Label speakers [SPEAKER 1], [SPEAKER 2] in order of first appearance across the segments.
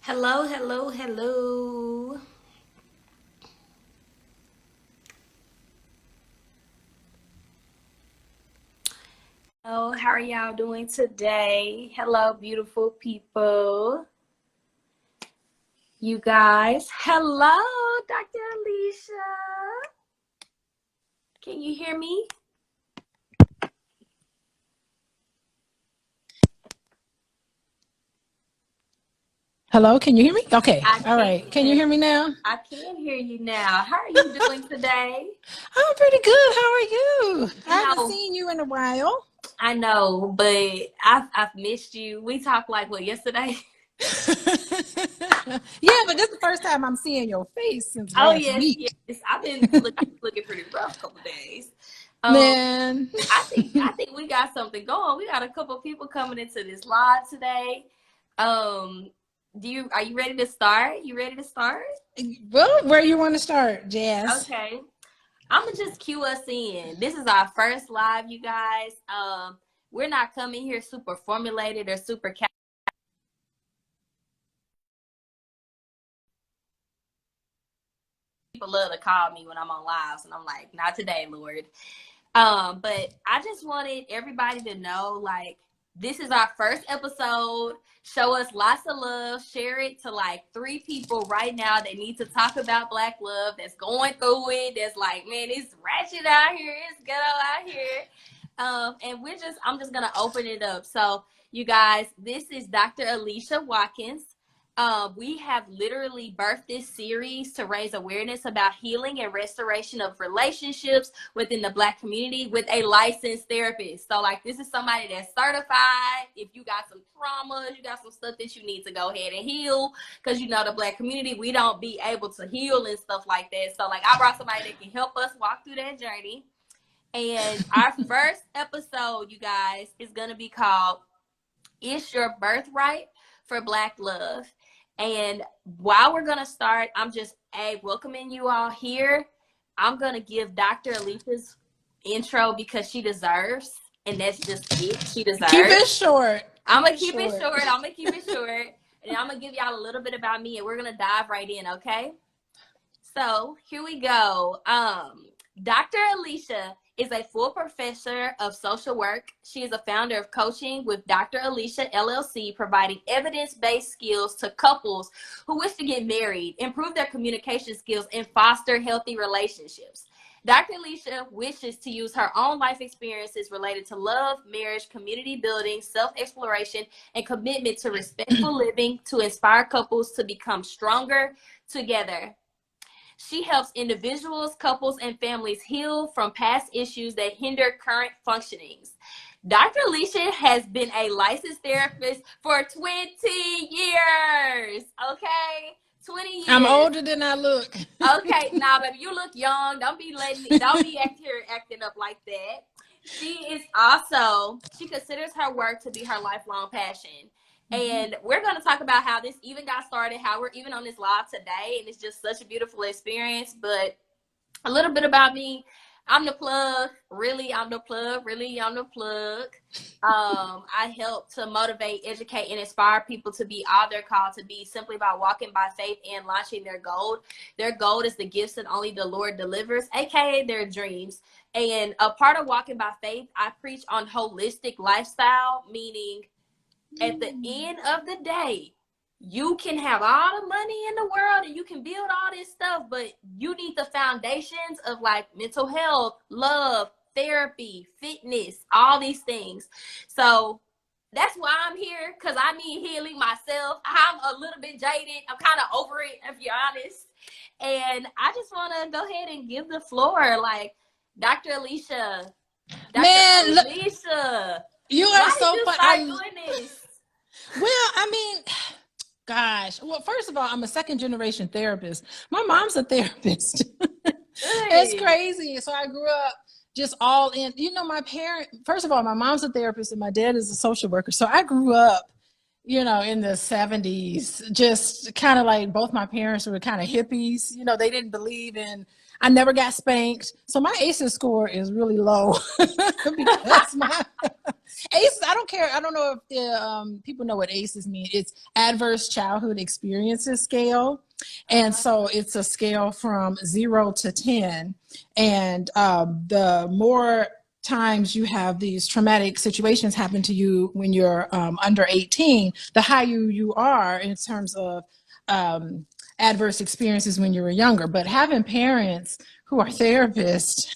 [SPEAKER 1] Hello, hello, hello. Oh, how are y'all doing today? Hello, beautiful people. You guys. Hello, Dr. Alicia. Can you hear me?
[SPEAKER 2] Hello, can you hear me? Okay,
[SPEAKER 1] I
[SPEAKER 2] all right. Can you
[SPEAKER 1] can.
[SPEAKER 2] hear me now?
[SPEAKER 1] I can hear you now. How are you doing today?
[SPEAKER 2] I'm pretty good. How are you?
[SPEAKER 1] You
[SPEAKER 2] I haven't
[SPEAKER 1] know,
[SPEAKER 2] seen you in a while.
[SPEAKER 1] I know, but I've missed you. We talked like what yesterday?
[SPEAKER 2] Yeah, but this is the first time I'm seeing your face since
[SPEAKER 1] Oh
[SPEAKER 2] last
[SPEAKER 1] yes,
[SPEAKER 2] week.
[SPEAKER 1] yes. I've been looking pretty rough a couple days. Um,
[SPEAKER 2] Man,
[SPEAKER 1] I think we got something going. We got a couple people coming into this live today. Um, are you ready to start? You ready to start?
[SPEAKER 2] well, where you want to start, Jas?
[SPEAKER 1] Okay. I'm gonna just cue us in. This is our first live, you guys. We're not coming here super formulated or super people love to call me when I'm on lives, and I'm like, not today, Lord. But I just wanted everybody to know, like, this is our first episode. Show us lots of love. Share it to like 3 people right now that need to talk about Black love, that's going through it, that's like, man, it's ratchet out here, it's ghetto out here. And I'm just gonna open it up. So, you guys, this is Dr. Alicia Watkins. We have literally birthed this series to raise awareness about healing and restoration of relationships within the Black community with a licensed therapist. So, like, this is somebody that's certified. If you got some traumas, you got some stuff that you need to go ahead and heal, because you know the Black community, we don't be able to heal and stuff like that. So, like, I brought somebody that can help us walk through that journey. And our first episode, you guys, is gonna be called "It's Your Birthright for Black Love." And while we're gonna start, I'm just welcoming you all here. I'm gonna give Dr. Alicia's intro because she deserves, and that's just it. She
[SPEAKER 2] Keep it
[SPEAKER 1] deserves.
[SPEAKER 2] short.
[SPEAKER 1] I'm
[SPEAKER 2] Keep
[SPEAKER 1] gonna
[SPEAKER 2] it
[SPEAKER 1] keep it
[SPEAKER 2] short.
[SPEAKER 1] short. I'm gonna keep it short, and I'm gonna give y'all a little bit about me, and we're gonna dive right in. Okay. So here we go. Dr. Alicia is a full professor of social work. She is a founder of Coaching with Dr. Alicia LLC, providing evidence-based skills to couples who wish to get married, improve their communication skills, and foster healthy relationships. Dr. Alicia wishes to use her own life experiences related to love, marriage, community building, self-exploration, and commitment to respectful living to inspire couples to become stronger together. She helps individuals, couples, and families heal from past issues that hinder current functionings. Dr. Alicia has been a licensed therapist for 20 years. Okay? 20
[SPEAKER 2] I'm
[SPEAKER 1] years.
[SPEAKER 2] older than I look.
[SPEAKER 1] Okay, now, baby, you look young. Don't be acting up like that. She considers her work to be her lifelong passion. And we're going to talk about how this even got started, how we're even on this live today. And it's just such a beautiful experience. But a little bit about me. I'm the plug. Really, I'm the plug. Really, I'm the plug. I help to motivate, educate, and inspire people to be all they're called to be simply by walking by faith and launching their gold. Their gold is the gifts that only the Lord delivers, aka their dreams. And a part of walking by faith, I preach on holistic lifestyle, meaning at the end of the day, you can have all the money in the world and you can build all this stuff, but you need the foundations of like mental health, love, therapy, fitness, all these things. So that's why I'm here, because I need healing myself. I'm a little bit jaded. I'm kind of over it, if you're honest. And I just want to go ahead and give the floor, like, Dr. Alicia. Dr.
[SPEAKER 2] Man, look,
[SPEAKER 1] Alicia,
[SPEAKER 2] you are
[SPEAKER 1] why did
[SPEAKER 2] so
[SPEAKER 1] you
[SPEAKER 2] fun.
[SPEAKER 1] start doing this?
[SPEAKER 2] Well, I mean, gosh. Well, first of all, I'm a second generation therapist. My mom's a therapist. It's
[SPEAKER 1] Good.
[SPEAKER 2] crazy. So I grew up just all in. My parent, first of all, my mom's a therapist and my dad is a social worker. So I grew up, in the 70s, just kind of like both my parents were kind of hippies. They didn't believe in, I never got spanked. So my ACEs score is really low because ACEs, I don't care. I don't know if people know what ACEs mean. It's Adverse Childhood Experiences Scale. And so it's a scale from 0 to 10. And the more times you have these traumatic situations happen to you when you're under 18, the higher you are in terms of adverse experiences when you were younger. But having parents who are therapists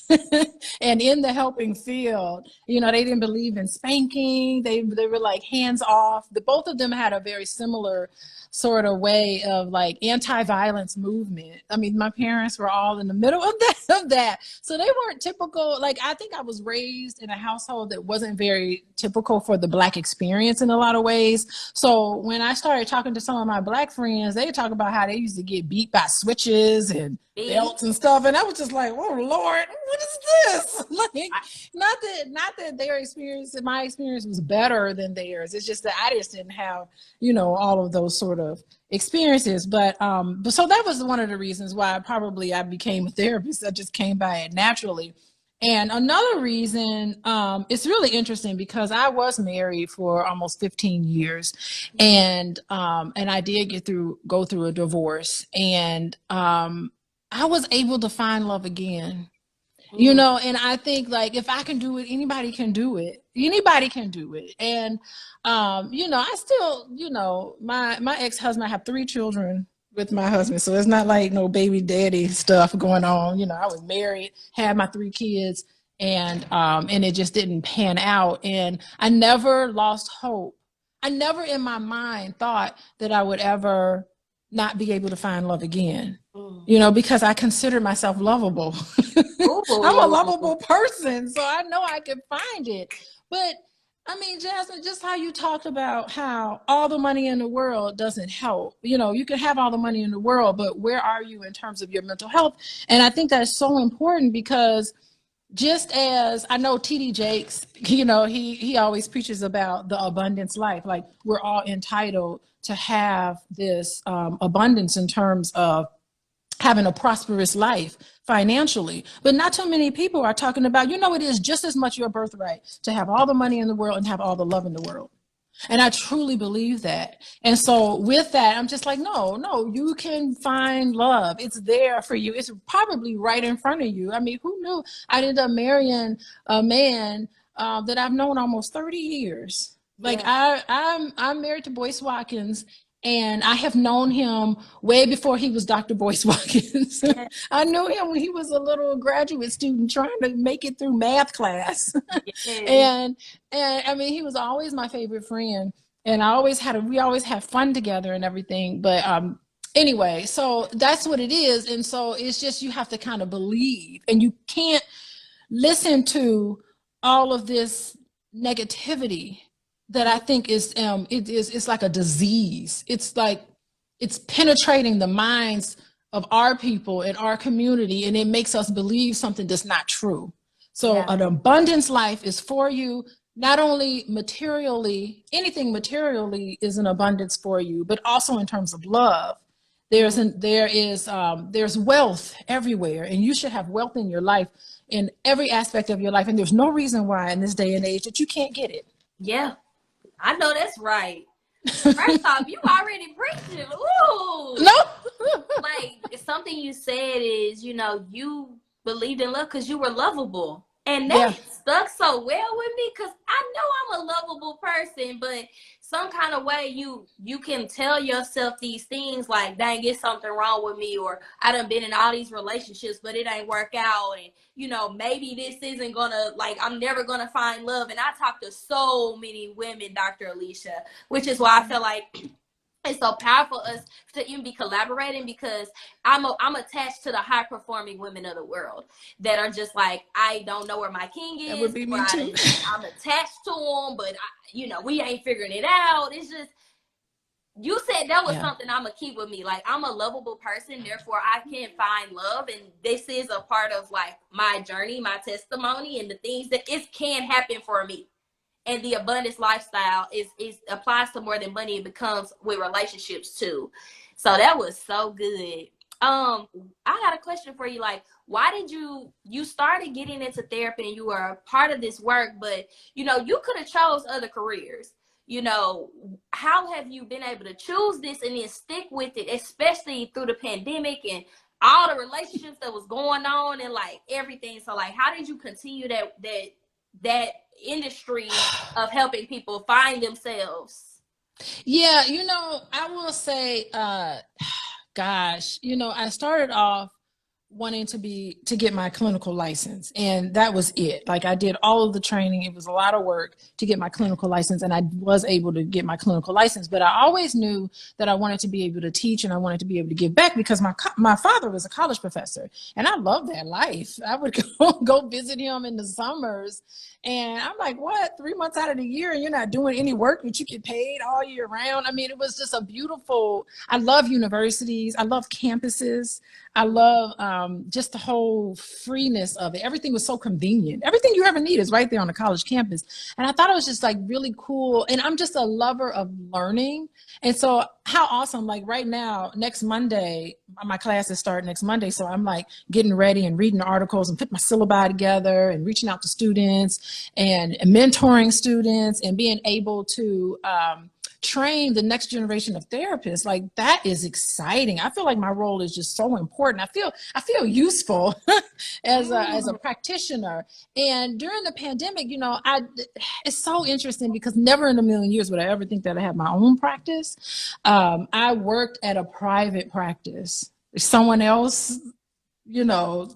[SPEAKER 2] and in the helping field, you know, they didn't believe in spanking. They were like hands off. Both of them had a very similar sort of way of like anti-violence movement. I mean, my parents were all in the middle of that. So they weren't typical. Like, I think I was raised in a household that wasn't very typical for the Black experience in a lot of ways. So when I started talking to some of my Black friends, they talk about how they used to get beat by switches and belts and stuff. And I was just like, oh Lord, what is this? Like, not that their experience, my experience was better than theirs. It's just that I just didn't have, you know, all of those sort of experiences. But so that was one of the reasons why I became a therapist. I just came by it naturally. And another reason, it's really interesting because I was married for almost 15 years, and I did go through a divorce, and I was able to find love again. You know, and I think like if I can do it, anybody can do it. Anybody can do it. And you know, I still, you know, my ex-husband, I have 3 children with my husband, so it's not like no baby daddy stuff going on. You know, I was married, had my 3 kids, and it just didn't pan out. And I never lost hope. I never in my mind thought that I would ever not be able to find love again. You know, because I consider myself lovable. I'm a lovable person, so I know I can find it. But I mean, Jasmine, just how you talked about how all the money in the world doesn't help. You know, you can have all the money in the world, but where are you in terms of your mental health? And I think that's so important because just as I know TD Jakes, you know, he always preaches about the abundance life. Like we're all entitled to have this abundance in terms of having a prosperous life financially, but not too many people are talking about, you know, it is just as much your birthright to have all the money in the world and have all the love in the world. And I truly believe that. And so with that, I'm just like, no, you can find love. It's there for you. It's probably right in front of you. I mean, who knew I ended up marrying a man that I've known almost 30 years. Like I'm married to Boyce Watkins, and I have known him way before he was Dr. Boyce Watkins. I knew him when he was a little graduate student trying to make it through math class. And I mean, he was always my favorite friend, and we always had fun together and everything. But anyway, so that's what it is. And so it's just, you have to kind of believe, and you can't listen to all of this negativity that I think it's like a disease. It's like it's penetrating the minds of our people in our community, and it makes us believe something that's not true. So an abundance life is for you, not only materially, anything materially is an abundance for you, but also in terms of love. There's wealth everywhere, and you should have wealth in your life, in every aspect of your life. And there's no reason why in this day and age that you can't get it.
[SPEAKER 1] Yeah. I know that's right. First off, you already preaching. Ooh.
[SPEAKER 2] No.
[SPEAKER 1] Like, something you said is, you know, you believed in love because you were lovable. And that stuck so well with me because I know I'm a lovable person, but some kind of way you can tell yourself these things like, dang, it's something wrong with me, or I done been in all these relationships, but it ain't work out. And, you know, maybe this isn't gonna, like, I'm never gonna find love. And I talk to so many women, Dr. Alicia, which is why I feel like it's so powerful us to even be collaborating, because I'm attached to the high performing women of the world that are just like, I don't know where my king is.
[SPEAKER 2] That would be me too.
[SPEAKER 1] I'm attached to him, but we ain't figuring it out. It's just, you said that was something I'm gonna keep with me. Like, I'm a lovable person, therefore I can find love, and this is a part of like my journey, my testimony, and the things that it can happen for me. And the abundance lifestyle is applies to more than money. It becomes with relationships too. So that was so good. I got a question for you. Like, why did you started getting into therapy and you were a part of this work, but you know, you could have chose other careers. You know, how have you been able to choose this and then stick with it, especially through the pandemic and all the relationships that was going on and like everything? So like, how did you continue that industry of helping people find themselves?
[SPEAKER 2] Yeah, I will say, gosh, I started off wanting to get my clinical license, and that was it. Like, I did all of the training. It was a lot of work to get my clinical license, and I was able to get my clinical license, but I always knew that I wanted to be able to teach and I wanted to be able to give back, because my father was a college professor and I loved that life. I would go visit him in the summers, and I'm like, what, 3 months out of the year and you're not doing any work, but you get paid all year round? I mean, it was just I love universities. I love campuses. I love just the whole freeness of it. Everything was so convenient. Everything you ever need is right there on the college campus. And I thought it was just like really cool. And I'm just a lover of learning. And so how awesome, like right now, next Monday, my classes start next Monday. So I'm like getting ready and reading articles and putting my syllabi together and reaching out to students and mentoring students and being able to train the next generation of therapists. Like, that is exciting. I feel like my role is just so important. I feel useful as a practitioner. And during the pandemic, it's so interesting because never in a million years would I ever think that I had my own practice. I worked at a private practice. Someone else,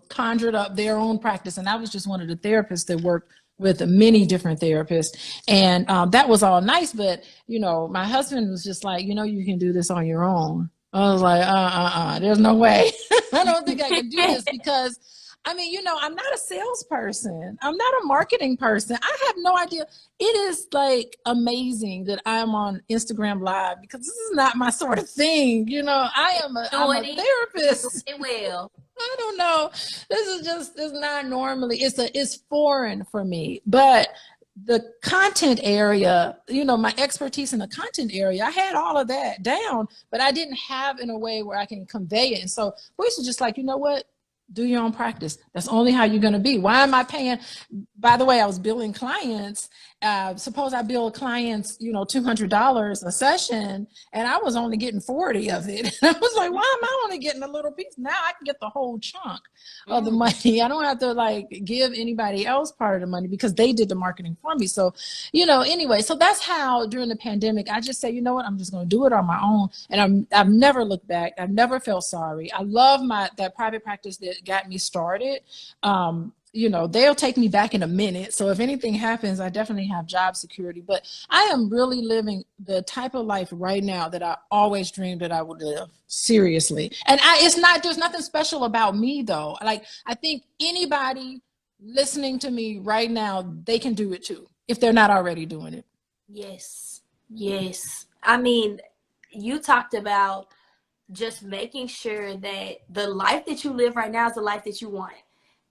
[SPEAKER 2] conjured up their own practice, and I was just one of the therapists that worked with many different therapists. And that was all nice, but my husband was just like, you can do this on your own. I was like, there's no way. I don't think I can do this, because I'm not a salesperson. I'm not a marketing person. I have no idea. It is like amazing that I'm on Instagram Live, because this is not my sort of thing. I'm a therapist.
[SPEAKER 1] It will.
[SPEAKER 2] I don't know. It's not normally, it's foreign for me. But the content area, my expertise in the content area, I had all of that down, but I didn't have in a way where I can convey it. And so Boyce was just like, you know what? Do your own practice. That's only how you're going to be. Why am I paying? By the way, I was billing clients. Suppose I bill clients, $200 a session, and I was only getting 40 of it. I was like, why am I only getting a little piece? Now I can get the whole chunk of the money. I don't have to like give anybody else part of the money, because they did the marketing for me. So, anyway, so that's how during the pandemic, I just say, you know what, I'm just going to do it on my own. And I've never looked back. I've never felt sorry. I love that private practice that got me started. They'll take me back in a minute. So if anything happens, I definitely have job security. But I am really living the type of life right now that I always dreamed that I would live. Seriously. And there's nothing special about me though. Like, I think anybody listening to me right now, they can do it too, if they're not already doing it.
[SPEAKER 1] Yes. Yes. I mean, you talked about just making sure that the life that you live right now is the life that you want.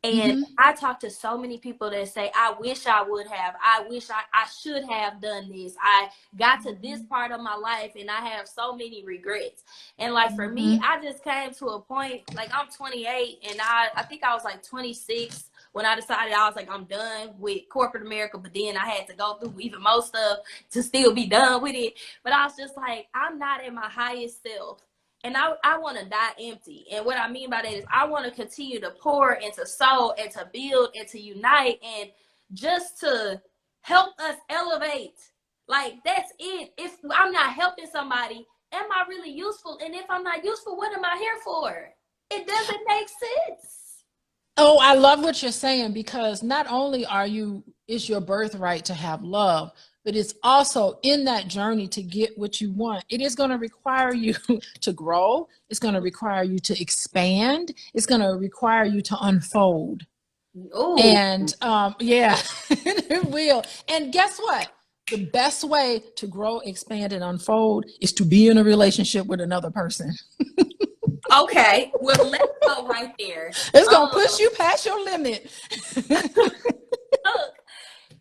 [SPEAKER 1] And I talk to so many people that say, I wish I would have, I wish I should have done this. I got to this part of my life and I have so many regrets. And like for me, I just came to a point, like I'm 28 and I think I was like 26 when I decided I was like, I'm done with corporate America, but then I had to go through even more stuff to still be done with it. But I was just like, I'm not at my highest self. And I want to die empty. And what I mean by that is I want to continue to pour and to sow and to build and to unite and just to help us elevate. Like, that's it. If I'm not helping somebody, am I really useful? And if I'm not useful, what am I here for? It doesn't make sense.
[SPEAKER 2] Oh, I love what you're saying, because not only is your birthright to have love, but it's also in that journey to get what you want. It is going to require you to grow. It's going to require you to expand. It's going to require you to unfold. Ooh. And yeah, it will. And guess what? The best way to grow, expand, and unfold is to be in a relationship with another person.
[SPEAKER 1] Okay, well, let's go right there.
[SPEAKER 2] It's going to push you past your limit.
[SPEAKER 1] Look.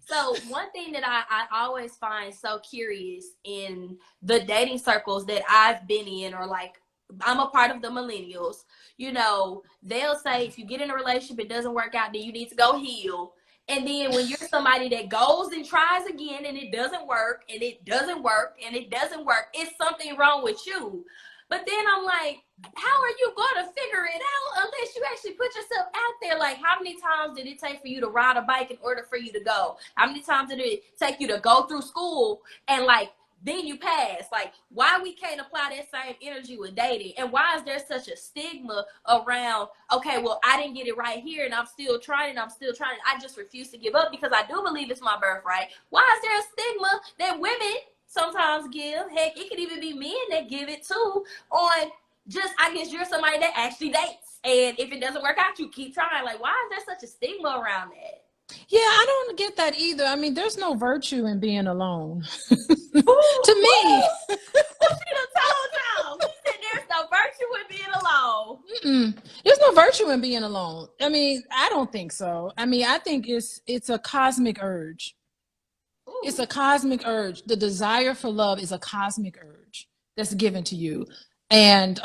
[SPEAKER 1] So one thing that I always find so curious in the dating circles that I've been in, or like I'm a part of the millennials. You know, they'll say if you get in a relationship, it doesn't work out, then you need to go heal. And then when you're somebody that goes and tries again and it doesn't work and it doesn't work and it doesn't work, it's something wrong with you. But then I'm like, how are you going to figure it out unless you actually put yourself out there? Like, how many times did it take for you to ride a bike in order for you to go? How many times did it take you to go through school and like, then you pass? Like, why we can't apply that same energy with dating? And why is there such a stigma around, okay, well, I didn't get it right here and I'm still trying, I just refuse to give up because I do believe it's my birthright. Why is there a stigma that women sometimes give? Heck, it could even be men that give it too, on just, I guess you're somebody that actually dates. And if it doesn't work out, you keep trying. Like, why is there such a stigma around that?
[SPEAKER 2] Yeah, I don't get that either. I mean, there's no virtue in being alone.
[SPEAKER 1] Ooh,
[SPEAKER 2] To me.
[SPEAKER 1] What she done told y'all? She said there's no virtue in being alone.
[SPEAKER 2] There's no virtue in being alone. I mean, I don't think so. I mean, I think it's a cosmic urge. Ooh. It's a cosmic urge. The desire for love is a cosmic urge that's given to you. And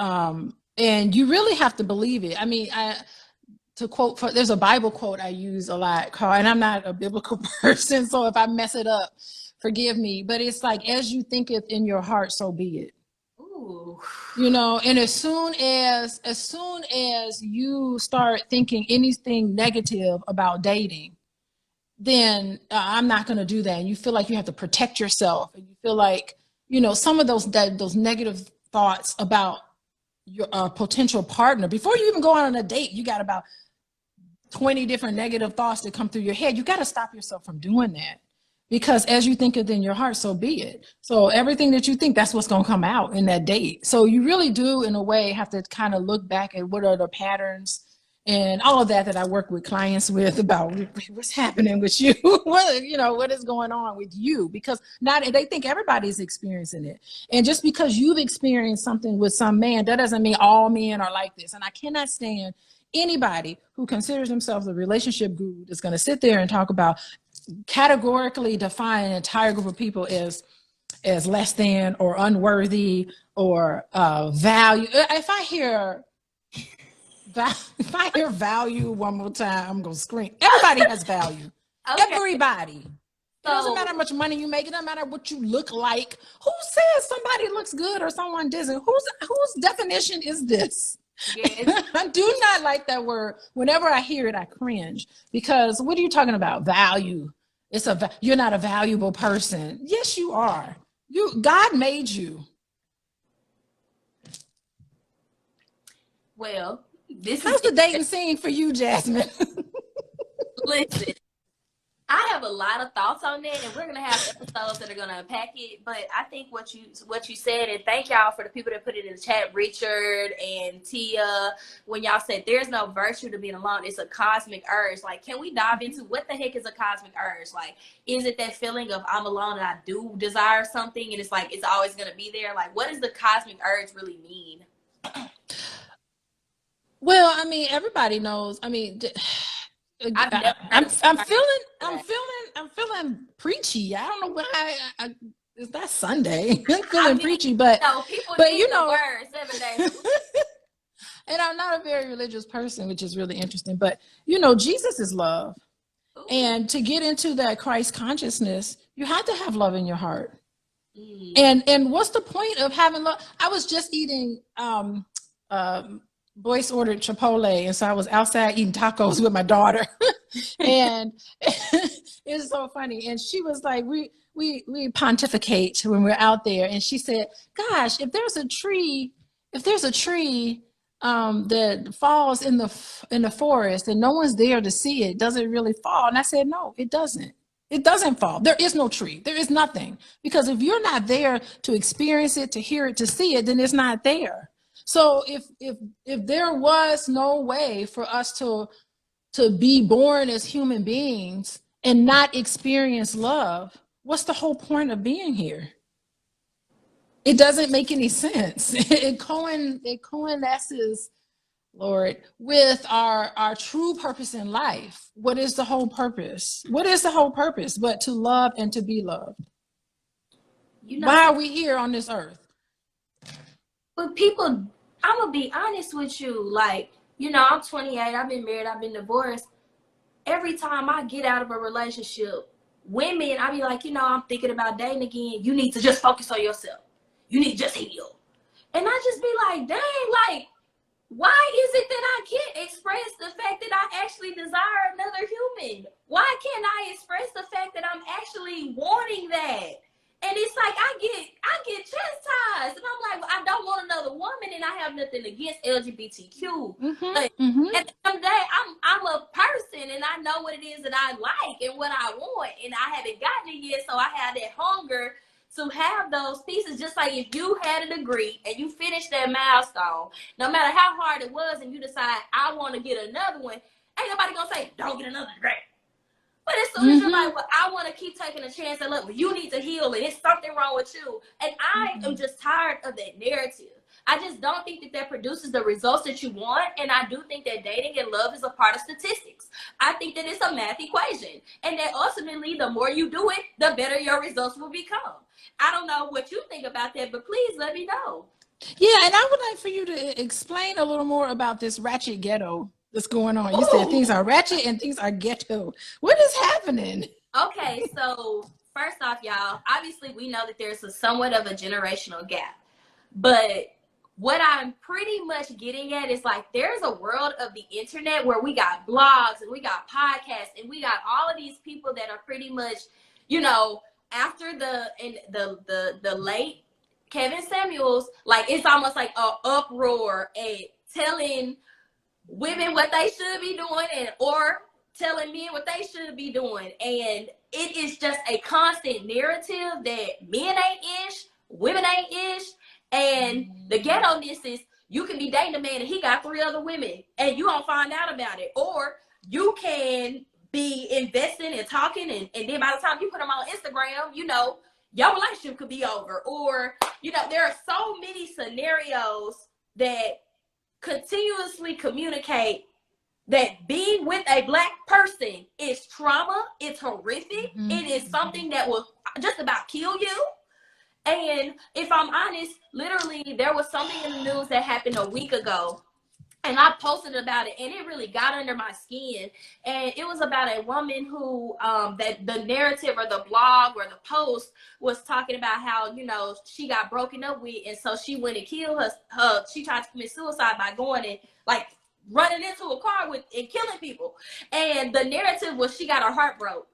[SPEAKER 2] you really have to believe it. I mean, to quote, there's a Bible quote I use a lot, Carl, and I'm not a biblical person, so if I mess it up, forgive me. But it's like, as you thinketh in your heart, so be it.
[SPEAKER 1] Ooh.
[SPEAKER 2] You know, and as soon as you start thinking anything negative about dating, then I'm not going to do that. And you feel like you have to protect yourself, and you feel like, you know, some of those negative thoughts about your potential partner, before you even go out on a date, you got about 20 different negative thoughts that come through your head. You got to stop yourself from doing that, because as you think it in your heart, so be it. So everything that you think, that's what's going to come out in that date. So you really do, in a way, have to kind of look back at what are the patterns and all of that I work with clients with, about what's happening with you, what is going on with you, because they think everybody's experiencing it. And just because you've experienced something with some man, that doesn't mean all men are like this. And I cannot stand anybody who considers themselves a relationship guru that's going to sit there and talk about, categorically define an entire group of people as less than or unworthy or value. If I hear value one more time, I'm gonna scream. Everybody has value. Okay. Everybody. It doesn't matter how much money you make. It doesn't matter what you look like. Who says somebody looks good or someone doesn't? Whose definition is this? Yes. I do not like that word. Whenever I hear it, I cringe, because what are you talking about? Value. You're not a valuable person. Yes, you are. God made you.
[SPEAKER 1] Well,
[SPEAKER 2] how's the dating scene for you, Jasmine?
[SPEAKER 1] Listen, I have a lot of thoughts on that, and we're gonna have episodes that are gonna unpack it. But I think what you said, and thank y'all for the people that put it in the chat, Richard and Tia, when y'all said there's no virtue to being alone, it's a cosmic urge. Like, can we dive into what the heck is a cosmic urge? Like, is it that feeling of I'm alone and I do desire something, and it's like it's always gonna be there? Like, what does the cosmic urge really mean?
[SPEAKER 2] Well, I mean, everybody knows. I mean, I'm feeling preachy. I don't know why. It's that Sunday. I'm feeling preachy, but you know,
[SPEAKER 1] word 7 days.
[SPEAKER 2] And I'm not a very religious person, which is really interesting. But you know, Jesus is love, ooh. And to get into that Christ consciousness, you have to have love in your heart. And what's the point of having love? I was just eating. Boyce ordered Chipotle, and so I was outside eating tacos with my daughter, and it's so funny. And she was like, we pontificate when we're out there, and she said, "Gosh, if there's a tree that falls in the forest and no one's there to see it, does it really fall?" And I said, "No, it doesn't. It doesn't fall. There is no tree. There is nothing, because if you're not there to experience it, to hear it, to see it, then it's not there." So if there was no way for us to be born as human beings and not experience love, what's the whole point of being here? It doesn't make any sense. It coalesces, Lord, with our true purpose in life. What is the whole purpose? What is the whole purpose but to love and to be loved? Why are we here on this earth?
[SPEAKER 1] But people, I'm gonna be honest with you. Like, you know, I'm 28. I've been married. I've been divorced. Every time I get out of a relationship, women, I be like, you know, I'm thinking about dating again. You need to just focus on yourself. You need to just heal. And I just be like, dang, like, why is it that I can't express the fact that I actually desire another human? Why can't I express the fact that I'm actually wanting that? And it's like I get chastised, and I'm like, well, I don't want another woman, and I have nothing against LGBTQ. But at the end of the day, I'm a person, and I know what it is that I like and what I want, and I haven't gotten it yet, so I have that hunger to have those pieces. Just like if you had a degree and you finished that milestone, no matter how hard it was, and you decide I want to get another one, ain't nobody gonna say don't get another degree. But as soon as you're like, well, I want to keep taking a chance, and look, well, you need to heal, and it's something wrong with you. And I am just tired of that narrative. I just don't think that that produces the results that you want. And I do think that dating and love is a part of statistics. I think that it's a math equation, and that ultimately, the more you do it, the better your results will become. I don't know what you think about that, but please let me know.
[SPEAKER 2] Yeah, and I would like for you to explain a little more about this ratchet ghetto that's going on. You
[SPEAKER 1] Ooh.
[SPEAKER 2] said things are ratchet and things are ghetto. What is happening?
[SPEAKER 1] Okay, so first off, y'all, obviously we know that there's a somewhat of a generational gap. But what I'm pretty much getting at is like there's a world of the internet where we got blogs and we got podcasts and we got all of these people that are pretty much, you know, after the late Kevin Samuels, like it's almost like an uproar and telling women what they should be doing and or telling men what they should be doing. And it is just a constant narrative that men ain't ish, women ain't ish. And the ghetto-ness is you can be dating a man and he got 3 other women and you don't find out about it. Or you can be investing and talking and then by the time you put them on Instagram, you know, your relationship could be over. Or, you know, there are so many scenarios that continuously communicate that being with a Black person is trauma, it's horrific, it is something that will just about kill you. And if I'm honest, literally there was something in the news that happened a week ago and I posted about it and it really got under my skin. And it was about a woman who that the narrative or the blog or the post was talking about how, you know, she got broken up with and so she went and killed her she tried to commit suicide by going and like running into a car with and killing people. And the narrative was she got her heart broke.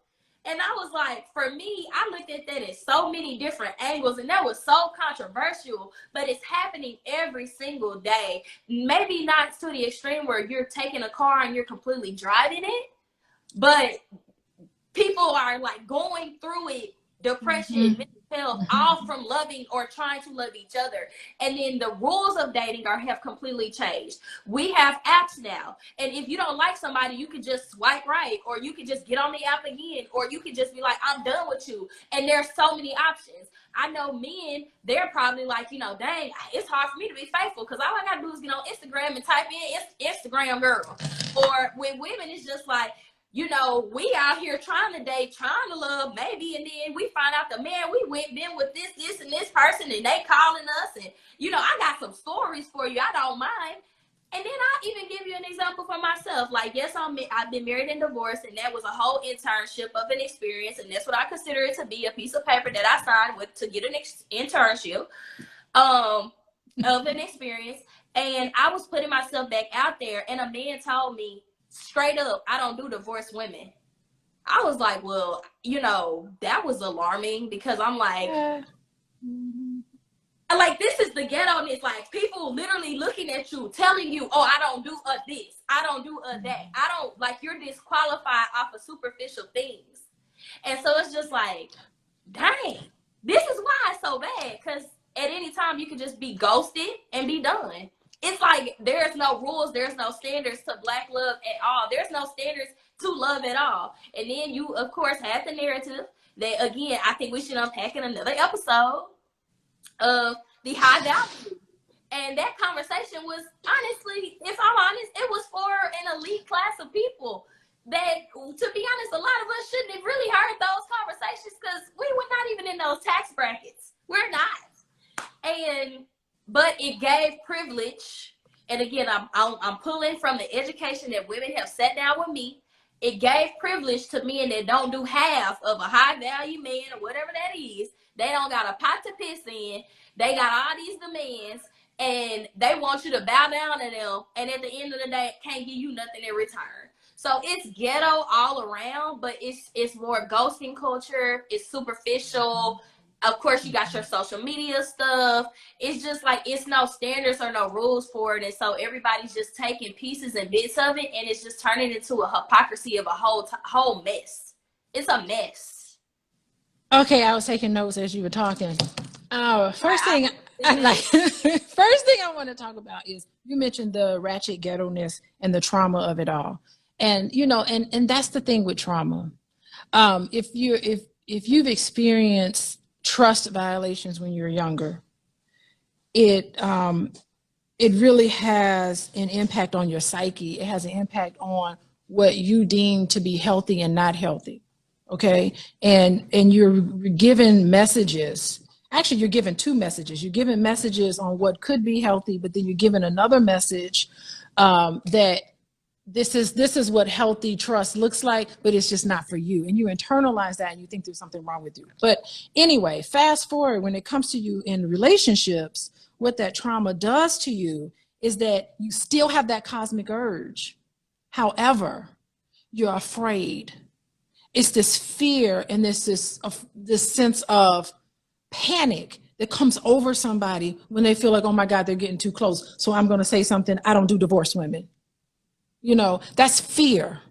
[SPEAKER 1] And I was like, for me, I looked at that in so many different angles, and that was so controversial, but it's happening every single day. Maybe not to the extreme where you're taking a car and you're completely driving it, but people are like going through it, depression, mental health, all from loving or trying to love each other. And then the rules of dating have completely changed. We have apps now, and if you don't like somebody, you can just swipe right, or you can just get on the app again, or you can just be like, I'm done with you. And there's so many options. I know men, they're probably like, you know, dang, it's hard for me to be faithful because all I gotta do is get on Instagram and type in Instagram girl. Or with women, it's just like, you know, we out here trying to date, trying to love, maybe, and then we find out the man we went been with this, and this person, and they calling us, and, you know, I got some stories for you, I don't mind. And then I'll even give you an example for myself. Like, yes, I've been married and divorced, and that was a whole internship of an experience, and that's what I consider it to be, a piece of paper that I signed with to get an internship of an experience. And I was putting myself back out there, and a man told me, straight up, I don't do divorced women. I was like, well, you know, that was alarming because I'm like, like this is the ghetto. It's like people literally looking at you, telling you, oh, I don't do this, I don't do that, I don't, like you're disqualified off of superficial things. And so it's just like, dang, this is why it's so bad, because at any time you can just be ghosted and be done. It's like there's no rules, there's no standards to Black love at all. There's no standards to love at all. And then you, of course, have the narrative that, again, I think we should unpack in another episode of the high value. And that conversation was, honestly, if I'm honest, it was for an elite class of people that, to be honest, a lot of us shouldn't have really heard those conversations because we were not even in those tax brackets. We're not. And but it gave privilege. And again, I'm pulling from the education that women have sat down with me. It gave privilege to men that don't do half of a high value man or whatever that is. They don't got a pot to piss in. They got all these demands, and they want you to bow down to them. And at the end of the day, can't give you nothing in return. So it's ghetto all around, but it's more ghosting culture. It's superficial. Of course, you got your social media stuff. It's just like, it's no standards or no rules for it. And so everybody's just taking pieces and bits of it, and it's just turning into a hypocrisy of a whole mess. It's a mess.
[SPEAKER 2] Okay, I was taking notes as you were talking. First thing I want to talk about is, you mentioned the ratchet ghetto-ness and the trauma of it all. And, you know, and that's the thing with trauma. If you've experienced trust violations when you're younger, it really has an impact on your psyche. It has an impact on what you deem to be healthy and not healthy. Okay. And you're given messages. Actually, you're given two messages. You're given messages on what could be healthy, but then you're given another message that this is what healthy trust looks like, but it's just not for you. And you internalize that and you think there's something wrong with you. But anyway, fast forward, when it comes to you in relationships, what that trauma does to you is that you still have that cosmic urge. However, you're afraid. It's this fear and this sense of panic that comes over somebody when they feel like, oh my God, they're getting too close. So I'm going to say something. I don't do divorced women. You know, that's fear.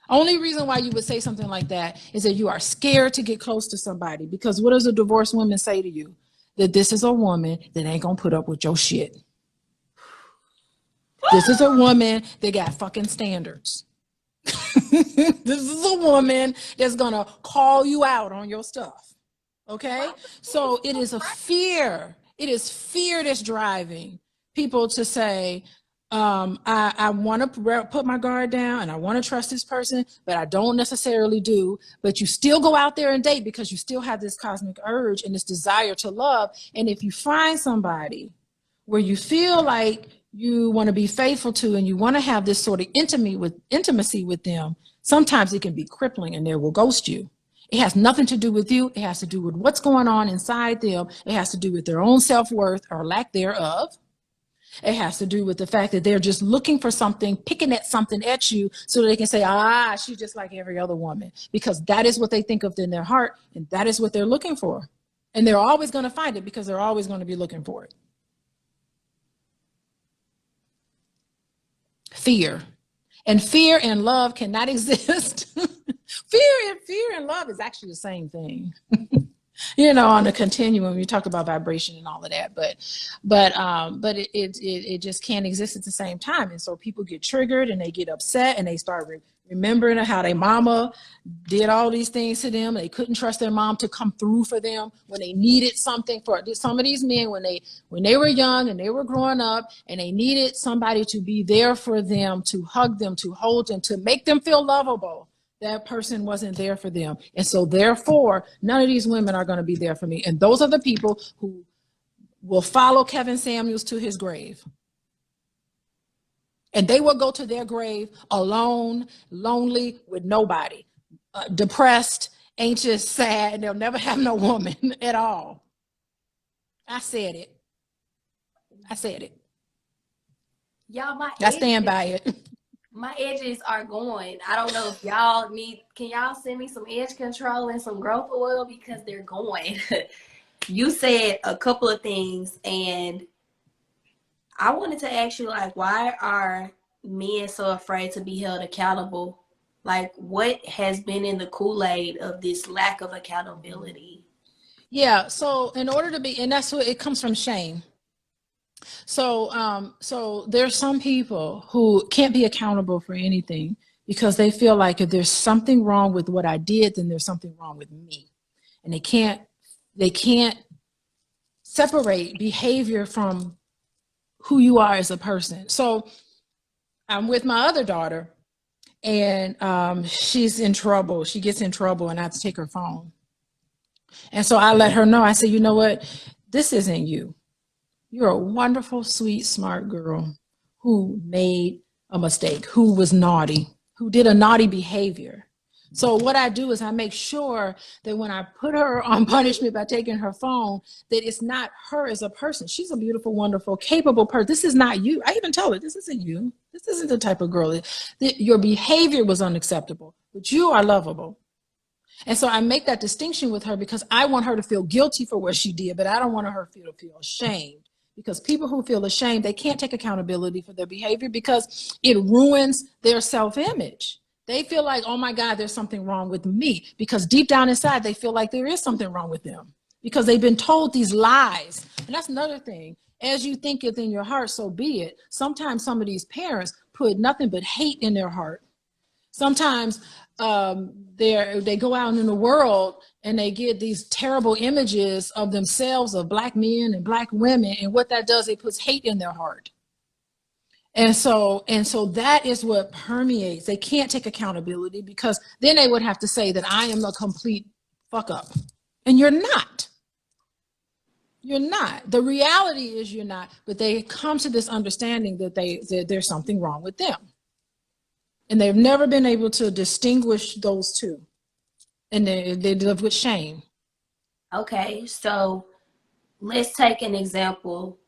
[SPEAKER 2] Only reason why you would say something like that is that you are scared to get close to somebody, because what does a divorced woman say to you? That this is a woman that ain't gonna put up with your shit. This is a woman that got fucking standards. This is a woman that's gonna call you out on your stuff. Okay? So it is a fear. It is fear that's driving people to say, I want to put my guard down and I want to trust this person, but I don't necessarily do. But you still go out there and date because you still have this cosmic urge and this desire to love. And if you find somebody where you feel like you want to be faithful to and you want to have this sort of intimacy with them, sometimes it can be crippling and they will ghost you. It has nothing to do with you. It has to do with what's going on inside them. It has to do with their own self-worth or lack thereof. It has to do with the fact that they're just looking for something, picking at something at you so they can say, she's just like every other woman, because that is what they think of in their heart. And that is what they're looking for. And they're always going to find it because they're always going to be looking for it. Fear. And fear and love cannot exist. Fear and love is actually the same thing. You know, on the continuum, you talk about vibration and all of that, but it just can't exist at the same time. And so people get triggered and they get upset and they start remembering how their mama did all these things to them. They couldn't trust their mom to come through for them when they needed something. For some of these men, when they were young and they were growing up and they needed somebody to be there for them, to hug them, to hold them, to make them feel lovable, that person wasn't there for them. And so therefore, none of these women are going to be there for me. And those are the people who will follow Kevin Samuels to his grave. And they will go to their grave alone, lonely, with nobody, depressed, anxious, sad, and they'll never have no woman at all. I said it.
[SPEAKER 1] Y'all,
[SPEAKER 2] I stand by it.
[SPEAKER 1] My edges are going. I don't know if y'all can y'all send me some edge control and some growth oil, because they're going. You said a couple of things, and I wanted to ask you, like, why are men so afraid to be held accountable? Like, what has been in the Kool-Aid of this lack of accountability?
[SPEAKER 2] Yeah, so in order to be, and that's what it comes from, shame. So there's some people who can't be accountable for anything because they feel like if there's something wrong with what I did, then there's something wrong with me. And they can't separate behavior from who you are as a person. So I'm with my other daughter, and she's in trouble. She gets in trouble, and I have to take her phone. And so I let her know. I said, you know what? This isn't you. You're a wonderful, sweet, smart girl who made a mistake, who was naughty, who did a naughty behavior. So what I do is I make sure that when I put her on punishment by taking her phone, that it's not her as a person. She's a beautiful, wonderful, capable person. This is not you. I even tell her, this isn't you. This isn't the type of girl that your behavior was unacceptable, but you are lovable. And so I make that distinction with her because I want her to feel guilty for what she did, but I don't want her to feel ashamed. Because people who feel ashamed, they can't take accountability for their behavior because it ruins their self-image. They feel like, oh my God, there's something wrong with me. Because deep down inside, they feel like there is something wrong with them because they've been told these lies. And that's another thing. As you think it in your heart, so be it. Sometimes some of these parents put nothing but hate in their heart. Sometimes they go out in the world and they get these terrible images of themselves, of Black men and Black women, and what that does, it puts hate in their heart. And so that is what permeates. They can't take accountability because then they would have to say that I am a complete fuck up, and you're not. You're not. The reality is you're not. But they come to this understanding that there's something wrong with them. And they've never been able to distinguish those two. And they live with shame.
[SPEAKER 1] Okay, so let's take an example.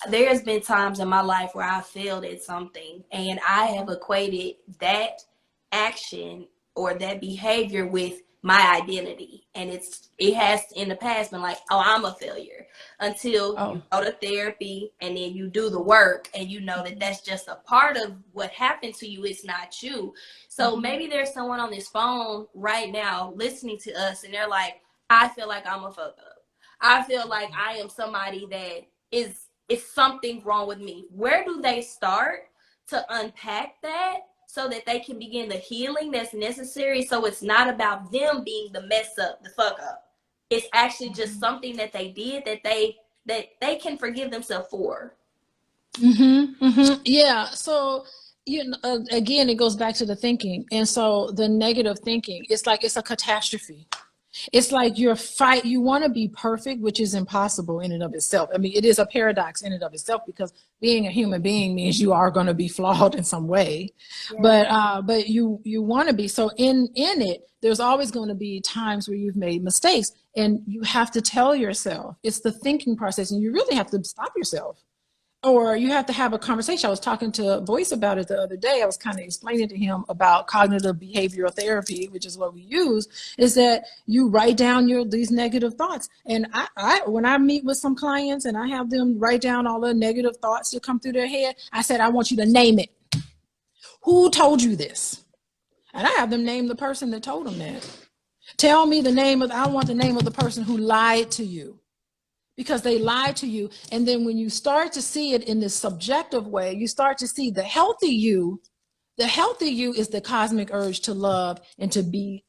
[SPEAKER 1] There's been times in my life where I failed at something and I have equated that action or that behavior with my identity. And it has in the past been like, oh, I'm a failure, until you go to therapy and then you do the work and you know that that's just a part of what happened to you. It's not you. So maybe there's someone on this phone right now listening to us and they're like, I feel like I'm a fuck up. I feel like I am somebody that is something wrong with me. Where do they start to unpack that so that they can begin the healing that's necessary? So it's not about them being the mess up, the fuck up. It's actually just something that they did that they can forgive themselves for.
[SPEAKER 2] Yeah. So again, it goes back to the thinking. And so the negative thinking, it's like it's a catastrophe. It's like you want to be perfect, which is impossible in and of itself. I mean, it is a paradox in and of itself because being a human being means you are going to be flawed in some way. Yeah. But you want to be. So in it, there's always going to be times where you've made mistakes, and you have to tell yourself. It's the thinking process, and you really have to stop yourself. Or you have to have a conversation. I was talking to Boyce about it the other day. I was kind of explaining to him about cognitive behavioral therapy, which is what we use, is that you write down these negative thoughts. And I when I meet with some clients and I have them write down all the negative thoughts that come through their head, I said, I want you to name it. Who told you this? And I have them name the person that told them that. Tell me I want the name of the person who lied to you. Because they lied to you. And then when you start to see it in this subjective way, you start to see the healthy you. The healthy you is the cosmic urge to love and to be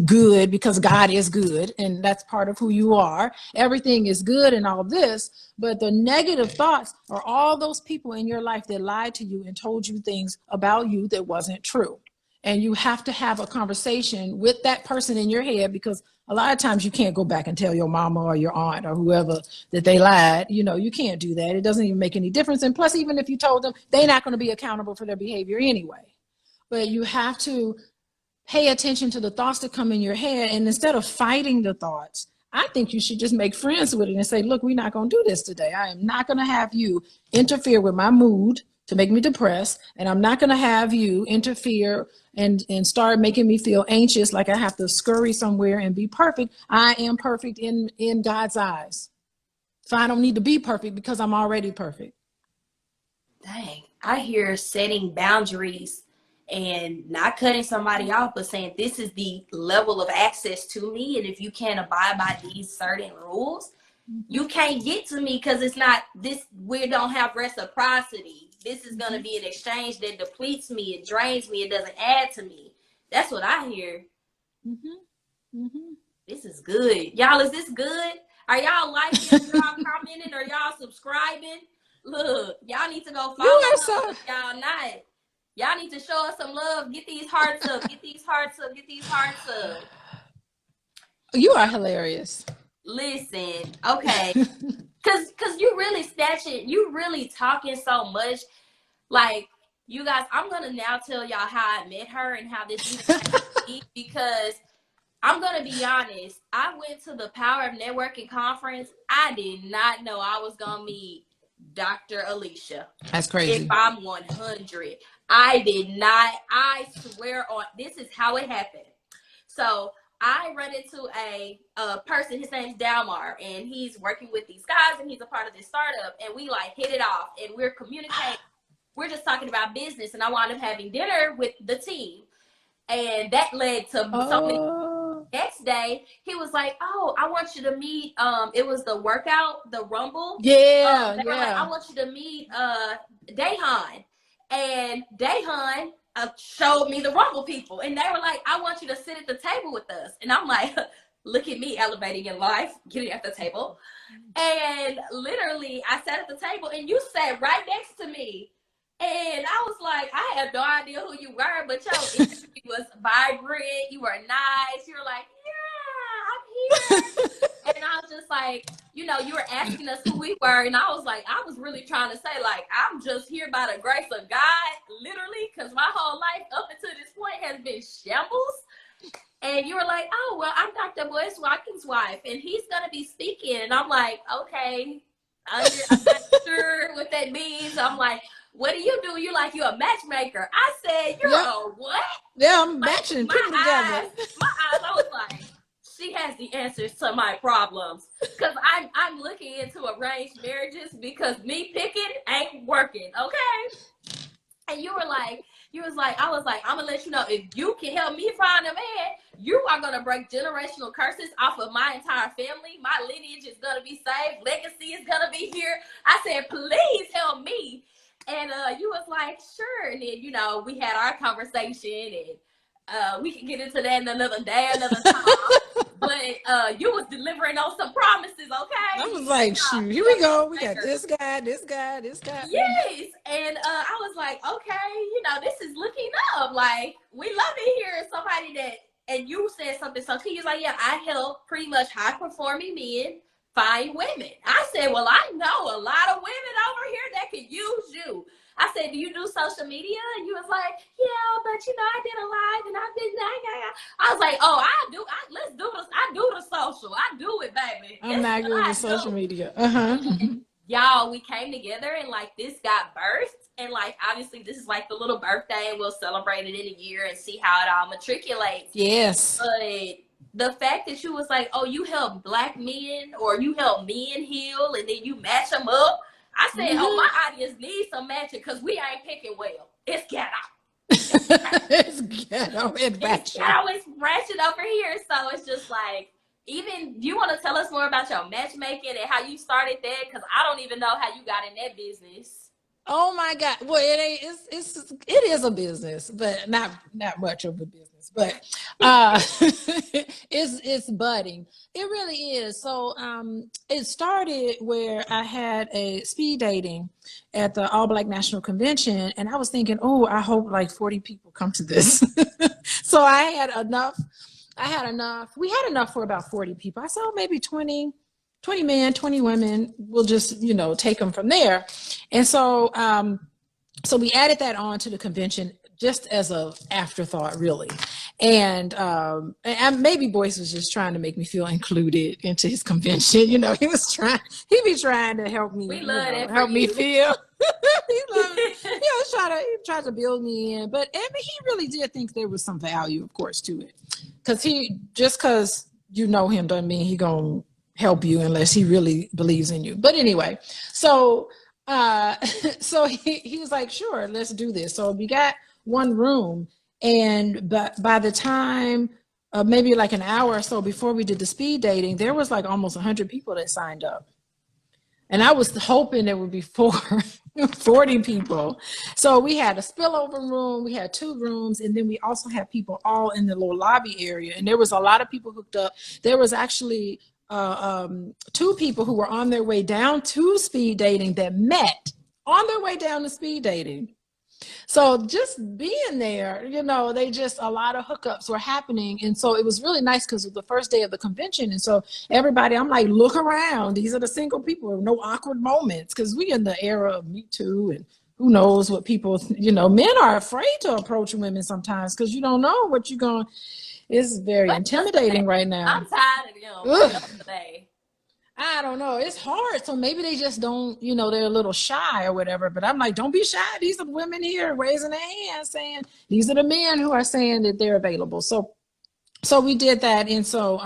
[SPEAKER 2] good, because God is good and that's part of who you are. Everything is good and all this, but the negative thoughts are all those people in your life that lied to you and told you things about you that wasn't true. And you have to have a conversation with that person in your head, because a lot of times you can't go back and tell your mama or your aunt or whoever that they lied. You can't do that. It doesn't even make any difference. And plus, even if you told them, they're not going to be accountable for their behavior anyway. But you have to pay attention to the thoughts that come in your head. And instead of fighting the thoughts, I think you should just make friends with it and say, look, we're not going to do this today. I am not going to have you interfere with my mood to make me depressed. And I'm not going to have you interfere and start making me feel anxious, like I have to scurry somewhere and be perfect. I am perfect in God's eyes. So I don't need to be perfect because I'm already perfect.
[SPEAKER 1] Dang, I hear setting boundaries and not cutting somebody off, but saying this is the level of access to me. And if you can't abide by these certain rules, you can't get to me because it's not this. We don't have reciprocity. This is going to be an exchange that depletes me. It drains me. It doesn't add to me. That's what I hear. This is good. Y'all, is this good? Are y'all liking? Y'all commenting? Or y'all subscribing? Look, y'all need to go follow us. Y'all not. Y'all need to show us some love. Get these hearts up. Get these hearts up. Get these hearts up.
[SPEAKER 2] You are hilarious.
[SPEAKER 1] Listen, okay. Cause you really snatching, you really talking so much. Like, you guys, I'm gonna now tell y'all how I met her and how this even came to be, because I'm gonna be honest. I went to the Power of Networking conference. I did not know I was gonna meet Dr. Alicia.
[SPEAKER 2] That's crazy.
[SPEAKER 1] If I'm 100, I did not. I swear on this is how it happened. So I run into a person. His name's Dalmar, and he's working with these guys, and he's a part of this startup. And we like hit it off, and we're communicating. We're just talking about business, and I wound up having dinner with the team, and that led to so many. Next day, he was like, "Oh, I want you to meet." It was the workout, the Rumble.
[SPEAKER 2] Yeah,
[SPEAKER 1] they were like, "I want you to meet Dahan," and Dahan showed me the Rumble people, and they were like, "I want you to sit at the table with us," and I'm like, "Look at me elevating in life, getting at the table," and literally, I sat at the table, and you sat right next to me. And I was like, I had no idea who you were, but your energy was vibrant. You were nice. You were like, yeah, I'm here. And I was just like, you know, you were asking us who we were. And I was like, I was really trying to say, like, I'm just here by the grace of God, literally, because my whole life up until this point has been shambles. And you were like, oh, well, I'm Dr. Boyce Watkins' wife, and he's going to be speaking. And I'm like, okay, I'm not sure what that means. I'm like, what do? You're like, you're a matchmaker. I said, you're a what?
[SPEAKER 2] Yeah, I'm matching people together.
[SPEAKER 1] My eyes, I was like, she has the answers to my problems. Because I'm looking into arranged marriages because me picking ain't working, okay? And you was like, I was like, I'm gonna let you know, if you can help me find a man, you are gonna break generational curses off of my entire family. My lineage is gonna be saved. Legacy is gonna be here. I said, please help me. And you was like, sure. And then, you know, we had our conversation, and we can get into that another day, another time. But you was delivering on some promises, okay?
[SPEAKER 2] I was like, shoot, here we go. We got this guy, this guy, this guy.
[SPEAKER 1] Yes. And I was like, okay, you know, this is looking up. Like, we love it here. Somebody that, and you said something so key. You was like, yeah, I help pretty much high performing men find women. I said, well, I know a lot of women over here that could use you. I said, do you do social media? And you was like, yeah, but you know, I did a live and I did that. I was like, oh, let's do this. I do the social. I do it, baby.
[SPEAKER 2] I'm not good with social media.
[SPEAKER 1] Y'all, we came together and like this got birthed. And like, obviously this is like the little birthday, and we'll celebrate it in a year and see how it all matriculates.
[SPEAKER 2] Yes.
[SPEAKER 1] But the fact that you was like, oh, you help Black men, or you help men heal, and then you match them up. I said, oh, my audience needs some matching, because we ain't picking well. It's ghetto.
[SPEAKER 2] It's ghetto and ratchet.
[SPEAKER 1] It's ratchet over here. So it's just like, even, you want to tell us more about your matchmaking and how you started that? Because I don't even know how you got in that business.
[SPEAKER 2] Oh my God. Well, it is a business, but not much of a business, but it's budding. It really is. So it started where I had a speed dating at the All Black National Convention, and I was thinking, oh, I hope like 40 people come to this. So I had enough. We had enough for about 40 people. I said, oh, maybe 20 men, 20 women. We'll just, you know, take them from there. And so, so we added that on to the convention just as a afterthought, really. And maybe Boyce was just trying to make me feel included into his convention. You know, he be trying to help me, help me feel. He tried to build me in, but I mean, he really did think there was some value, of course, to it. Because you know him doesn't mean he gonna help you unless he really believes in you. But anyway, so he was like, sure, let's do this. So we got one room, and by the time maybe like an hour or so before we did the speed dating, there was like almost 100 people that signed up. And I was hoping there would be 40 people. So we had a spillover room, we had 2 rooms, and then we also had people all in the little lobby area. And there was a lot of people hooked up. There was actually 2 people who were on their way down to speed dating that met on their way down to speed dating. So just being there, you know, a lot of hookups were happening. And so it was really nice because it was the first day of the convention. And so everybody, I'm like, look around. These are the single people, no awkward moments. Because we in the era of Me Too, and who knows what people, you know, men are afraid to approach women sometimes because you don't know what you're going. It's very intimidating right now.
[SPEAKER 1] I'm tired of them. Today.
[SPEAKER 2] I don't know. It's hard. So maybe they just don't, you know, they're a little shy or whatever. But I'm like, don't be shy. These are the women here raising their hands saying, these are the men who are saying that they're available. So we did that. And so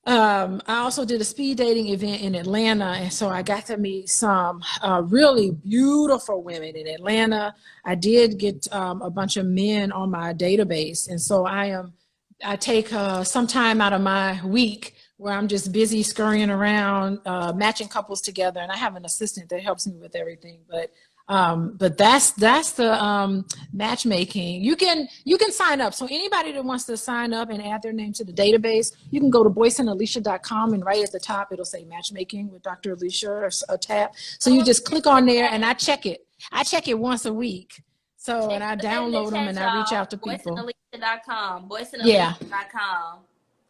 [SPEAKER 2] I also did a speed dating event in Atlanta. And so I got to meet some really beautiful women in Atlanta. I did get a bunch of men on my database. And so I take some time out of my week where I'm just busy scurrying around, matching couples together, and I have an assistant that helps me with everything. But that's the matchmaking. You can sign up. So anybody that wants to sign up and add their name to the database, you can go to boyceandalicia.com, and right at the top it'll say Matchmaking with Dr. Alicia or a tab. So you just click on there, and I check it. I check it once a week. So and I download them and I reach out to people.
[SPEAKER 1] Boyceandalicia.com. Boyceandalicia.com.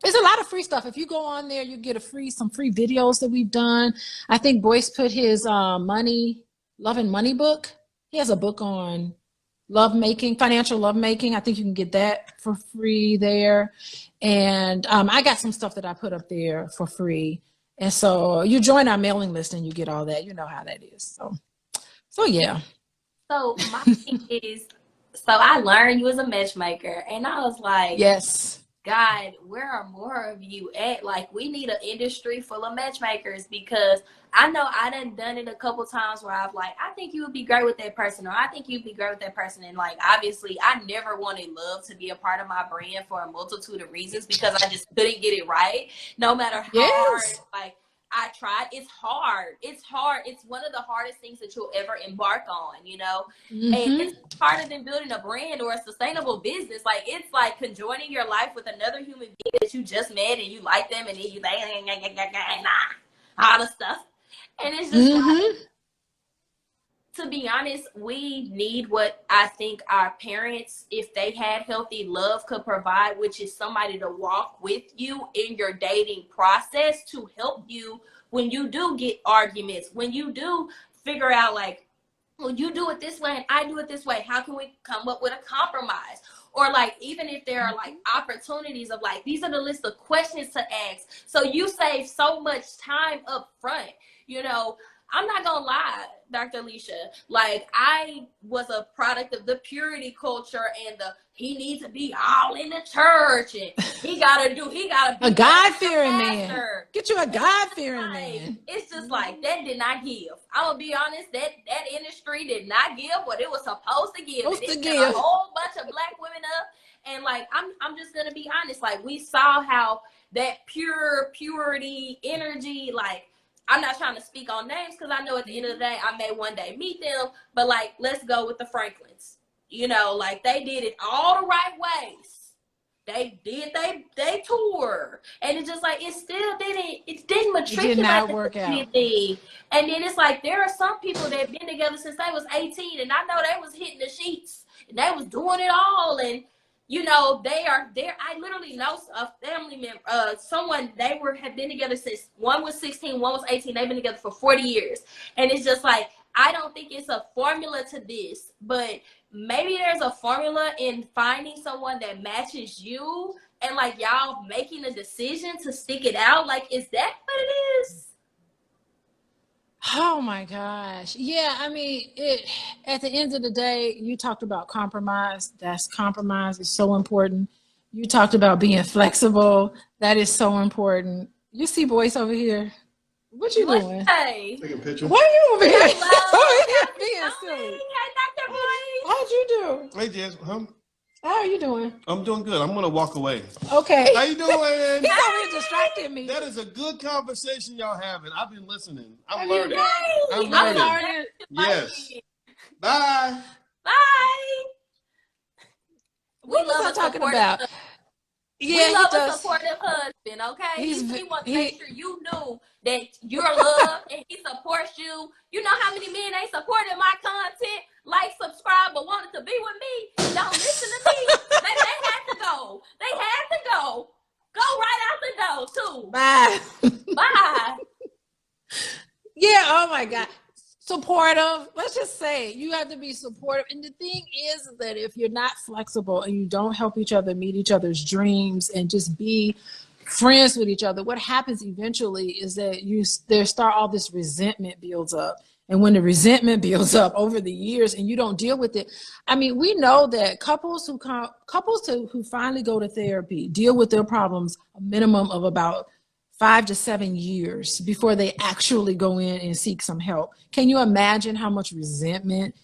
[SPEAKER 2] There's a lot of free stuff. If you go on there, you get some free videos that we've done. I think Boyce put his Love and Money book. He has a book on lovemaking, financial lovemaking. I think you can get that for free there. And I got some stuff that I put up there for free. And so you join our mailing list and you get all that. You know how that is. So yeah.
[SPEAKER 1] So my thing is, so I learned you was a matchmaker, and I was like,
[SPEAKER 2] yes.
[SPEAKER 1] God, where are more of you at? Like, we need an industry full of matchmakers, because I know I done it a couple times where I've like, I think you would be great with that person, or I think you'd be great with that person. And like, obviously I never wanted love to be a part of my brand for a multitude of reasons, because I just couldn't get it right. No matter how hard, like, I tried. It's hard. It's one of the hardest things that you'll ever embark on, you know? Mm-hmm. And it's harder than building a brand or a sustainable business. Like, it's like conjoining your life with another human being that you just met and you like them, and then you like, all the stuff. And it's just like, to be honest, we need what I think our parents, if they had healthy love, could provide, which is somebody to walk with you in your dating process, to help you when you do get arguments, when you do figure out like, well, you do it this way and I do it this way. How can we come up with a compromise? Or like, even if there are like opportunities of like, these are the list of questions to ask. So you save so much time up front, you know. I'm not gonna lie, Dr. Alicia, like, I was a product of the purity culture and he needs to be all in the church, and he gotta be
[SPEAKER 2] a God-fearing man. Get you a God-fearing man.
[SPEAKER 1] It's just like, that did not give. I'm gonna be honest, that industry did not give what it was supposed to give. It did a whole bunch of black women up, and like, I'm just gonna be honest, like, we saw how that purity energy, like, I'm not trying to speak on names because I know at the end of the day I may one day meet them, but like, let's go with the Franklins. You know, like, they did it all the right ways. They did they tour, and it's just like, it didn't matriculate.
[SPEAKER 2] It did not work out.
[SPEAKER 1] And then it's like, there are some people that have been together since they was 18, and I know they was hitting the sheets and they was doing it all, and you know, I literally know a family member, someone, have been together since one was 16, one was 18. They've been together for 40 years. And it's just like, I don't think it's a formula to this, but maybe there's a formula in finding someone that matches you, and like, y'all making a decision to stick it out. Like, is that what it is?
[SPEAKER 2] Oh my gosh. Yeah, I mean, at the end of the day, you talked about compromise. Compromise is so important. You talked about being flexible. That is so important. You see Boyce over here. What you doing?
[SPEAKER 1] Hey.
[SPEAKER 3] Take a picture.
[SPEAKER 2] Why are you over here?
[SPEAKER 1] Hello.
[SPEAKER 2] Being silly.
[SPEAKER 1] Hey, Dr. Boyce.
[SPEAKER 2] How'd you do?
[SPEAKER 3] Hey, Jas.
[SPEAKER 2] How are you doing?
[SPEAKER 3] I'm doing good. I'm gonna walk away.
[SPEAKER 2] Okay.
[SPEAKER 3] How you doing?
[SPEAKER 2] He's over here distracting me.
[SPEAKER 3] That is a good conversation y'all having. I've been listening. I'm
[SPEAKER 2] Have
[SPEAKER 3] learning.
[SPEAKER 2] I'm
[SPEAKER 3] learning. Yes. Bye.
[SPEAKER 1] Bye.
[SPEAKER 2] What was I talking about?
[SPEAKER 1] Yeah, we love a supportive husband, okay? He wants to make sure you know that you're loved and he supports you. You know how many men ain't supporting my content? like, subscribe, but wanted to be with me, don't listen to me. They had to go. They had to go. Go right out the door too.
[SPEAKER 2] Bye.
[SPEAKER 1] Bye.
[SPEAKER 2] Yeah, oh my God. Supportive. Let's just say you have to be supportive. And the thing is that if you're not flexible and you don't help each other meet each other's dreams and just be friends with each other, what happens eventually is that all this resentment builds up. And when the resentment builds up over the years and you don't deal with it, I mean, we know that couples who finally go to therapy deal with their problems a minimum of about 5 to 7 years before they actually go in and seek some help. Can you imagine how much resentment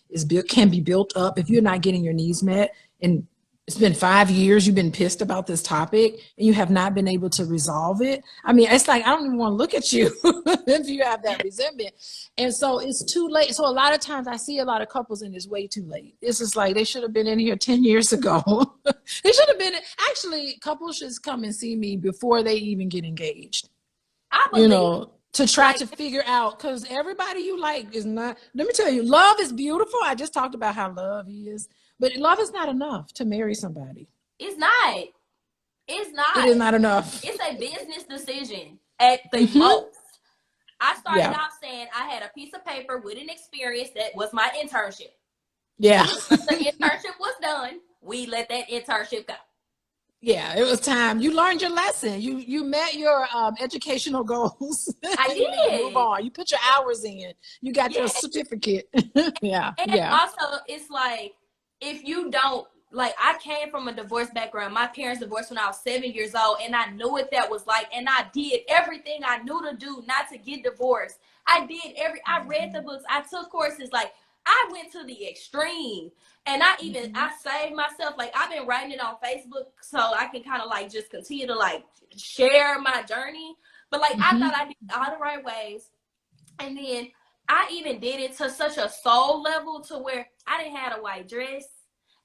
[SPEAKER 2] can be built up if you're not getting your needs met? And it's been 5 years, you've been pissed about this topic and you have not been able to resolve it. I mean, it's like, I don't even want to look at you if you have that resentment. And so it's too late. So a lot of times I see a lot of couples and it's way too late. It's just like, they should have been in here 10 years ago. They should have been, actually, couples should come and see me before they even get engaged.
[SPEAKER 1] I believe,
[SPEAKER 2] to try to figure out, because everybody you like is not, let me tell you, love is beautiful. I just talked about how love is, but love is not enough to marry somebody.
[SPEAKER 1] It's not. It's not.
[SPEAKER 2] It is not enough.
[SPEAKER 1] It's a business decision at the most. I started out saying I had a piece of paper with an experience that was my internship.
[SPEAKER 2] Yeah.
[SPEAKER 1] The internship was done. We let that internship go.
[SPEAKER 2] Yeah, it was time. You learned your lesson. You met your educational goals.
[SPEAKER 1] I did.
[SPEAKER 2] Move on. You put your hours in. You got your certificate. Yeah.
[SPEAKER 1] And also, it's like, if you don't, like, I came from a divorce background. My parents divorced when I was 7 years old, and I knew what that was like. And I did everything I knew to do not to get divorced. I read the books. I took courses. Like, I went to the extreme. And I saved myself. Like, I've been writing it on Facebook so I can kind of like just continue to like share my journey. But like, I thought I did all the right ways. And then I even did it to such a soul level to where I didn't have a white dress.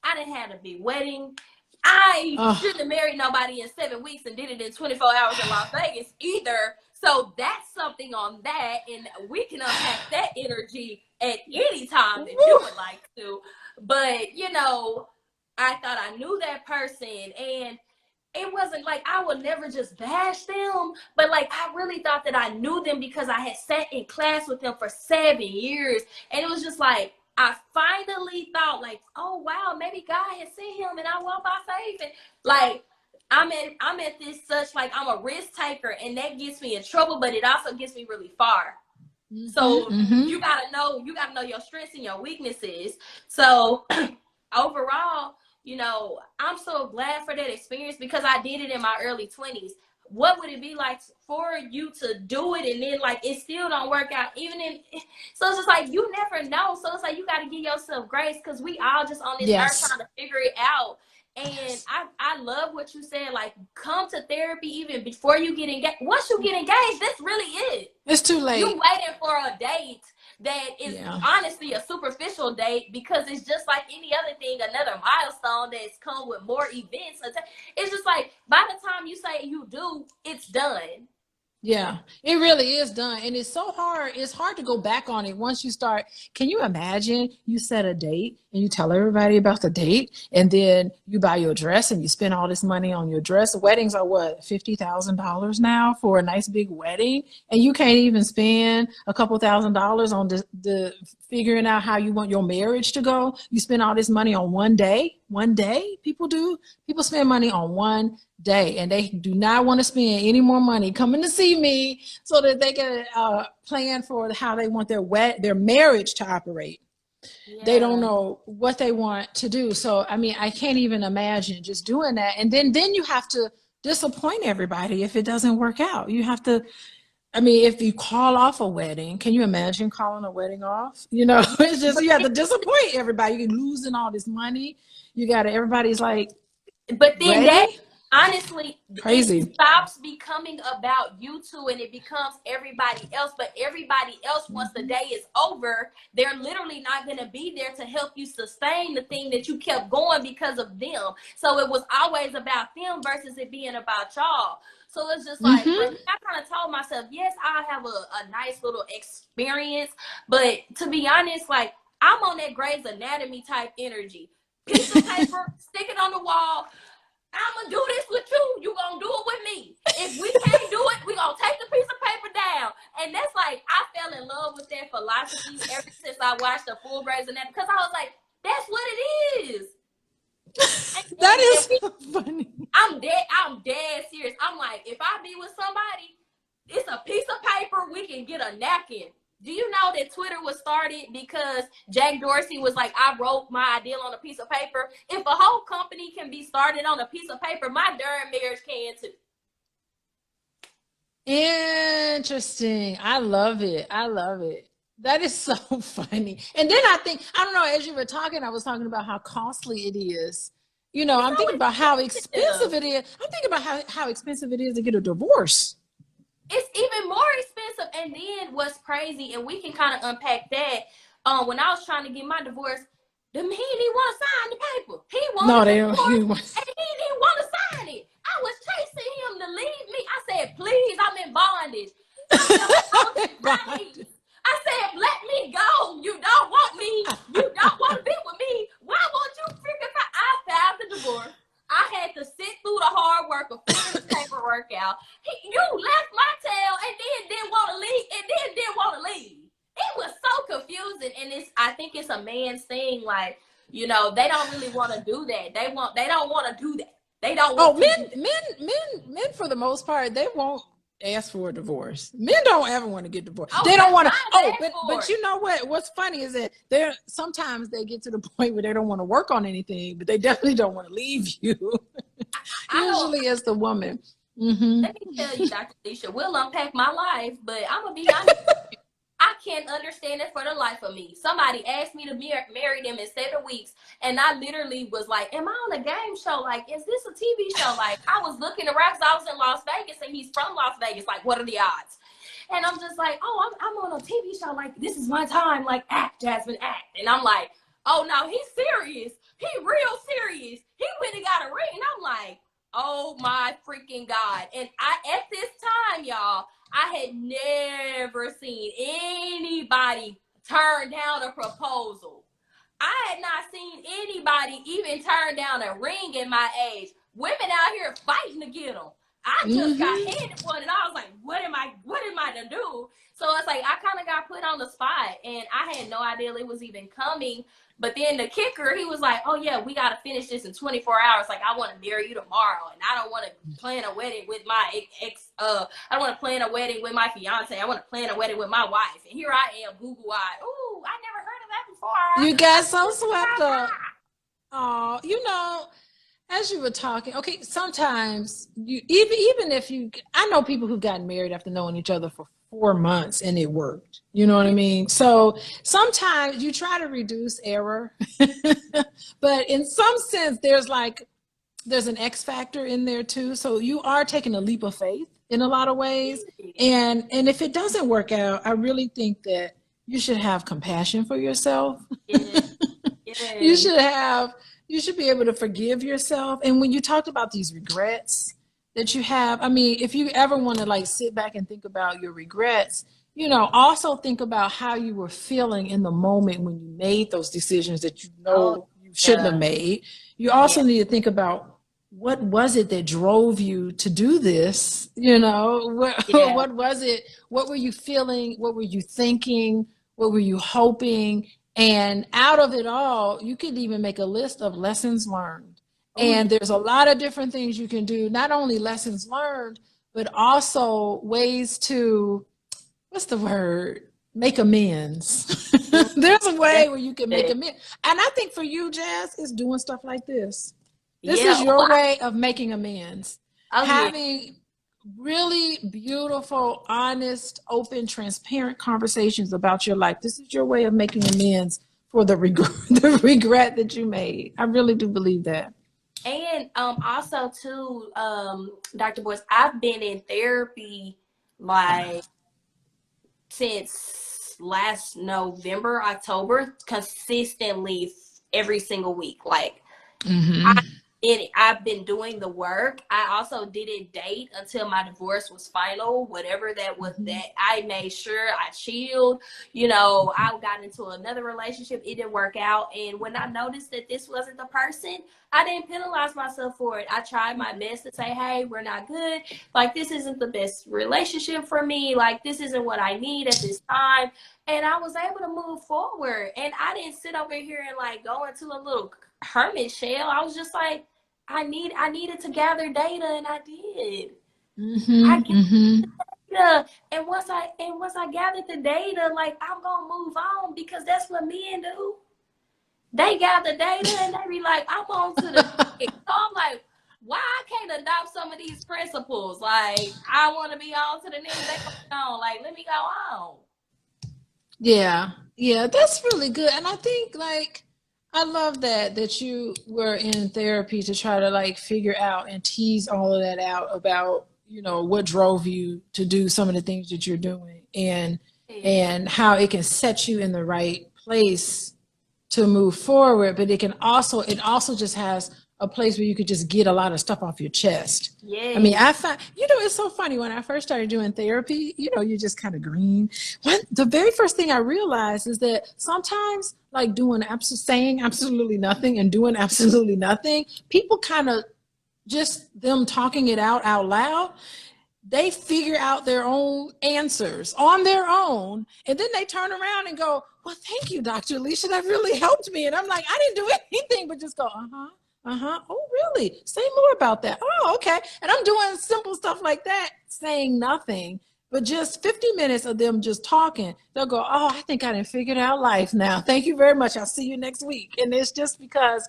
[SPEAKER 1] I didn't have a big wedding. I shouldn't have married nobody in 7 weeks and did it in 24 hours in Las Vegas either. So that's something on that. And we can unpack that energy at any time that you would like to. But, you know, I thought I knew that person, and it wasn't like I would never just bash them, but like I really thought that I knew them because I had sat in class with them for 7 years. And it was just like, I finally thought like, oh, wow, maybe God has sent him and I walk by faith. And like, I'm at this such, like, I'm a risk taker, and that gets me in trouble, but it also gets me really far. So you gotta know your strengths and your weaknesses. So overall, you know, I'm so glad for that experience because I did it in my early 20s. What would it be like for you to do it and then like it still don't work out? So it's just like you never know. So it's like you got to give yourself grace because we all just on this earth trying to figure it out. And I love what you said, like, come to therapy even before you get engaged. Once you get engaged, that's really it.
[SPEAKER 2] It's too late.
[SPEAKER 1] You're waiting for a date that is honestly a superficial date because it's just like any other thing, another milestone that's come with more events. It's just like, by the time you say you do, it's done.
[SPEAKER 2] Yeah, it really is done. And it's so hard. It's hard to go back on it once you start. Can you imagine you set a date and you tell everybody about the date and then you buy your dress and you spend all this money on your dress? Weddings are what, $50,000 now for a nice big wedding? And you can't even spend a couple $1,000s on the figuring out how you want your marriage to go. You spend all this money on one day. People spend money on one day, and they do not want to spend any more money coming to see me so that they can plan for how they want their marriage to operate. Yeah. They don't know what they want to do. So, I mean, I can't even imagine just doing that. And then you have to disappoint everybody if it doesn't work out. You have to, I mean, if you call off a wedding, can you imagine calling a wedding off? You know, it's just, you have to disappoint everybody. You're losing all this money. Everybody's like,
[SPEAKER 1] but then that, honestly,
[SPEAKER 2] crazy.
[SPEAKER 1] It stops becoming about you two and it becomes everybody else. But everybody else, once the day is over, they're literally not going to be there to help you sustain the thing that you kept going because of them. So it was always about them versus it being about y'all. So it's just like, I kind of told myself, yes, I have a nice little experience. But to be honest, like, I'm on that Grey's Anatomy type energy. Piece of paper, stick it on the wall. I'm gonna do this with you. You gonna do it with me. If we can't do it, we gonna take the piece of paper down. And that's like, I fell in love with that philosophy ever since I watched the full Grey's Anatomy, because I was like, that's what it is.
[SPEAKER 2] That is funny.
[SPEAKER 1] I'm dead serious. I'm like, if I be with somebody, it's a piece of paper, we can get a napkin. Do you know that Twitter was started because Jack Dorsey was like, I wrote my ideal on a piece of paper? If a whole company can be started on a piece of paper, my darn marriage can too.
[SPEAKER 2] Interesting. I love it. I love it. That is so funny. And then I think, I don't know, as you were talking, I was talking about how costly it is. You know, I'm thinking about how expensive it is. I'm thinking about how expensive it is to get a divorce.
[SPEAKER 1] It's even more expensive. And then what's crazy, and we can kind of unpack that. When I was trying to get my divorce, he didn't want to sign the paper. He wanted and he didn't want to sign it. I was chasing him to leave me. I said, please, I'm in bondage. I said, let me go. You don't want me. You don't want to be with me. Why won't you freaking I filed the divorce. I had to sit through the hard work of filling the paperwork out. You left my tail and then didn't want to leave and then didn't want to leave. It was so confusing. And I think it's a man's thing. Like, you know, they don't really want to do that. They don't want to do that. They don't want
[SPEAKER 2] men for the most part, they won't ask for a divorce. Men don't ever want to get divorced.
[SPEAKER 1] Oh,
[SPEAKER 2] they don't want to. But you know what? What's funny is that sometimes they get to the point where they don't want to work on anything, but they definitely don't want to leave you. Usually, it's the woman. Mm-hmm.
[SPEAKER 1] Let me tell you, Dr. Alicia, we'll unpack my life, but I'm gonna be honest. I can't understand it for the life of me. Somebody asked me to marry them in 7 weeks, and I literally was like, am I on a game show? Like, is this a TV show? Like, I was looking around because I was in Las Vegas, and he's from Las Vegas. Like, what are the odds? And I'm just like, oh, I'm on a TV show. Like, this is my time. Like, act, Jasmine, act. And I'm like, oh, no, he's serious. He real serious. He went and got a ring. And I'm like, oh, my freaking God. And at this time, y'all, I had never seen anybody turn down a proposal. I had not seen anybody even turn down a ring in my age. Women out here fighting to get them. I just got handed one, and I was like, what am I to do? So it's like, I kind of got put on the spot, and I had no idea it was even coming. But then the kicker, he was like, oh, yeah, we got to finish this in 24 hours. Like, I want to marry you tomorrow. And I don't want to plan a wedding with my I don't want to plan a wedding with my fiance. I want to plan a wedding with my wife. And here I am, Google-eyed. Ooh, I never heard of that before.
[SPEAKER 2] You got so swept up. Oh, you know, as you were talking, okay, sometimes even if I know people who've gotten married after knowing each other for 4 months and it worked. You know what I mean? So sometimes you try to reduce error, but in some sense, there's an X factor in there too. So you are taking a leap of faith in a lot of ways. And if it doesn't work out, I really think that you should have compassion for yourself.
[SPEAKER 1] Yeah.
[SPEAKER 2] You should be able to forgive yourself. And when you talked about these regrets that you have, I mean, if you ever want to like sit back and think about your regrets, you know, also think about how you were feeling in the moment when you made those decisions that you shouldn't have made. You also need to think about what was it that drove you to do this? You know, what was it? What were you feeling? What were you thinking? What were you hoping? And out of it all, you could even make a list of lessons learned. And there's a lot of different things you can do, not only lessons learned, but also ways to, make amends. There's a way where you can make amends. And I think for you, Jas, is doing stuff like this. This is your way of making amends. Having really beautiful, honest, open, transparent conversations about your life. This is your way of making amends for the regret that you made. I really do believe that.
[SPEAKER 1] And also too, Dr. Boyce, I've been in therapy like since last October, consistently every single week. Like I've been doing the work. I also didn't date until my divorce was final, whatever that was. That I made sure I chilled. You know, I got into another relationship. It didn't work out. And when I noticed that this wasn't the person, I didn't penalize myself for it. I tried my best to say, hey, we're not good. Like, this isn't the best relationship for me. Like, this isn't what I need at this time. And I was able to move forward. And I didn't sit over here and like go into a little hermit shell. I was just like, I needed to gather data, and I did. I gathered data, and once I gathered the data, like, I'm gonna move on, because that's what men do. They gather data and they be like, I'm on to the next. So I'm like, why I can't adopt some of these principles? Like, I want to be on to the next. They go on. Like, let me go on.
[SPEAKER 2] Yeah, that's really good. And I think, like, I love that you were in therapy to try to like figure out and tease all of that out about, you know, what drove you to do some of the things that you're doing, and how it can set you in the right place to move forward. But it also just has a place where you could just get a lot of stuff off your chest.
[SPEAKER 1] Yeah.
[SPEAKER 2] I mean, I find, you know, it's so funny, when I first started doing therapy, you know, you're just kind of green. The very first thing I realized is that sometimes, like, saying absolutely nothing and doing absolutely nothing, people kind of, just them talking it out loud, they figure out their own answers on their own. And then they turn around and go, well, thank you, Dr. Alicia, that really helped me. And I'm like, I didn't do anything but just go, oh, really? Say more about that. Oh, okay. And I'm doing simple stuff like that, saying nothing, but just 50 minutes of them just talking. They'll go, oh, I think I done figured out life now. Thank you very much. I'll see you next week. And it's just because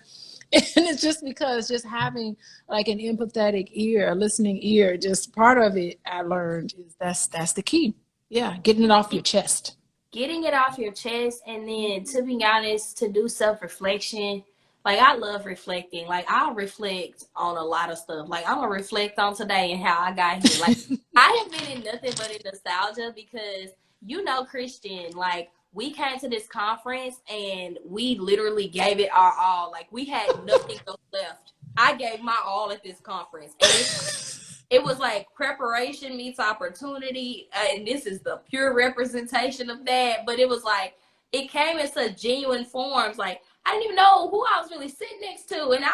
[SPEAKER 2] just having like an empathetic ear, a listening ear, just part of it, I learned, is that's the key. Yeah. Getting it off your chest.
[SPEAKER 1] Getting it off your chest. And then, to be honest, to do self-reflection. Like, I love reflecting. Like, I'll reflect on a lot of stuff. Like, I'm going to reflect on today and how I got here. Like, I have been in nothing but in nostalgia, because, you know, Christian, like, we came to this conference and we literally gave it our all. Like, we had nothing else left. I gave my all at this conference. And it was like preparation meets opportunity. And this is the pure representation of that. But it was like, it came in such genuine forms. Like, I didn't even know who I was really sitting next to. And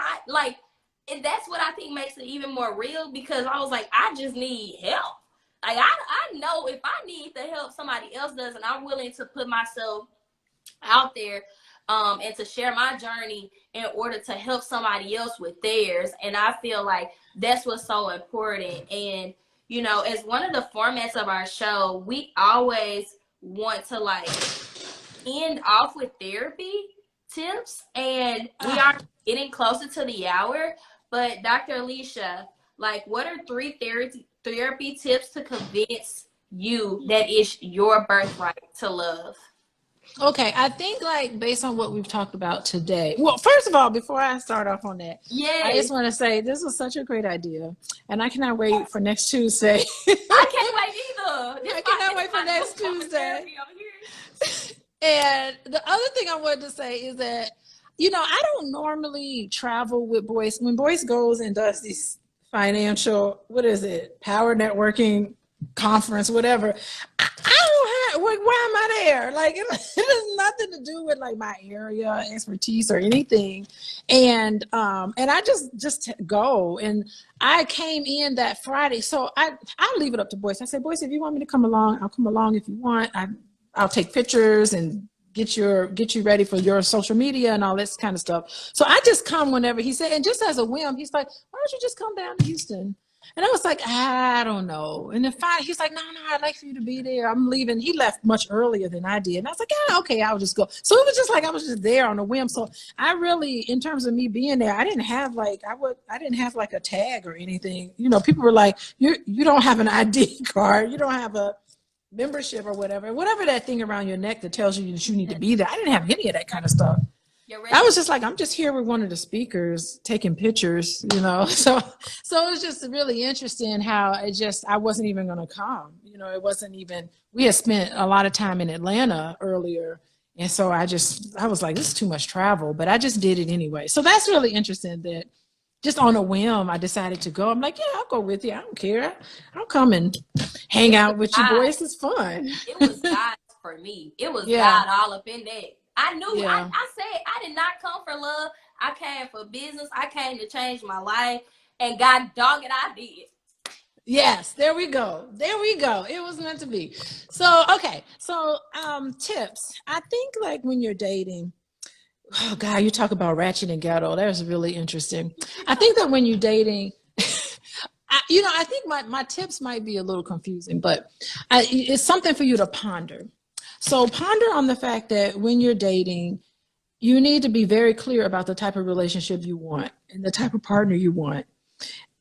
[SPEAKER 1] and that's what I think makes it even more real, because I was like, I just need help. Like, I know if I need the help, somebody else does, and I'm willing to put myself out there and to share my journey in order to help somebody else with theirs. And I feel like that's what's so important. And, you know, as one of the formats of our show, we always want to like end off with therapy tips, and we are getting closer to the hour. But Dr. Alicia, like, what are 3 therapy tips to convince you that it's your birthright to love?
[SPEAKER 2] Okay, I think, like, based on what we've talked about today. Well, first of all, before I start off on that, I just want to say this was such a great idea, and I cannot wait for next Tuesday.
[SPEAKER 1] I can't wait either.
[SPEAKER 2] I cannot wait for next Tuesday. And the other thing I wanted to say is that, you know, I don't normally travel with Boyce. When Boyce goes and does these financial, power networking conference, whatever, I don't have, why am I there? Like, it has nothing to do with like my area expertise or anything. And I just go. And I came in that Friday. So I'll leave it up to Boyce. I said, Boyce, if you want me to come along, I'll come along. If you want, I'll take pictures and get you ready for your social media and all this kind of stuff. So I just come whenever he said, and just as a whim, he's like, why don't you just come down to Houston? And I was like, I don't know. And then finally, he's like, no, I'd like for you to be there. I'm leaving. He left much earlier than I did. And I was like, yeah, okay, I'll just go. So it was just like, I was just there on a whim. So I really, in terms of me being there, I didn't have like a tag or anything. You know, people were like, you don't have an ID card. You don't have a membership or whatever that thing around your neck that tells you that you need to be there. I didn't have any of that kind of stuff. I was just like, I'm just here with one of the speakers taking pictures, you know. So it was just really interesting how I wasn't even going to come. You know, it wasn't even, we had spent a lot of time in Atlanta earlier. And so I was like, this is too much travel, but I just did it anyway. So that's really interesting that just on a whim, I decided to go. I'm like, yeah, I'll go with you. I don't care. I'll come and hang out with you boys. It's fun.
[SPEAKER 1] It was God for me. It was
[SPEAKER 2] Yeah.
[SPEAKER 1] God all up in that. I knew.
[SPEAKER 2] Yeah.
[SPEAKER 1] I said I did not come for love. I came for business. I came to change my life. And God dog it, I did.
[SPEAKER 2] Yes, there we go. There we go. It was meant to be. So, okay. So, tips. I think like when you're dating, oh God, you talk about ratchet and ghetto. That was really interesting. I think that when you're dating, I think my tips might be a little confusing, but it's something for you to ponder. So ponder on the fact that when you're dating, you need to be very clear about the type of relationship you want and the type of partner you want.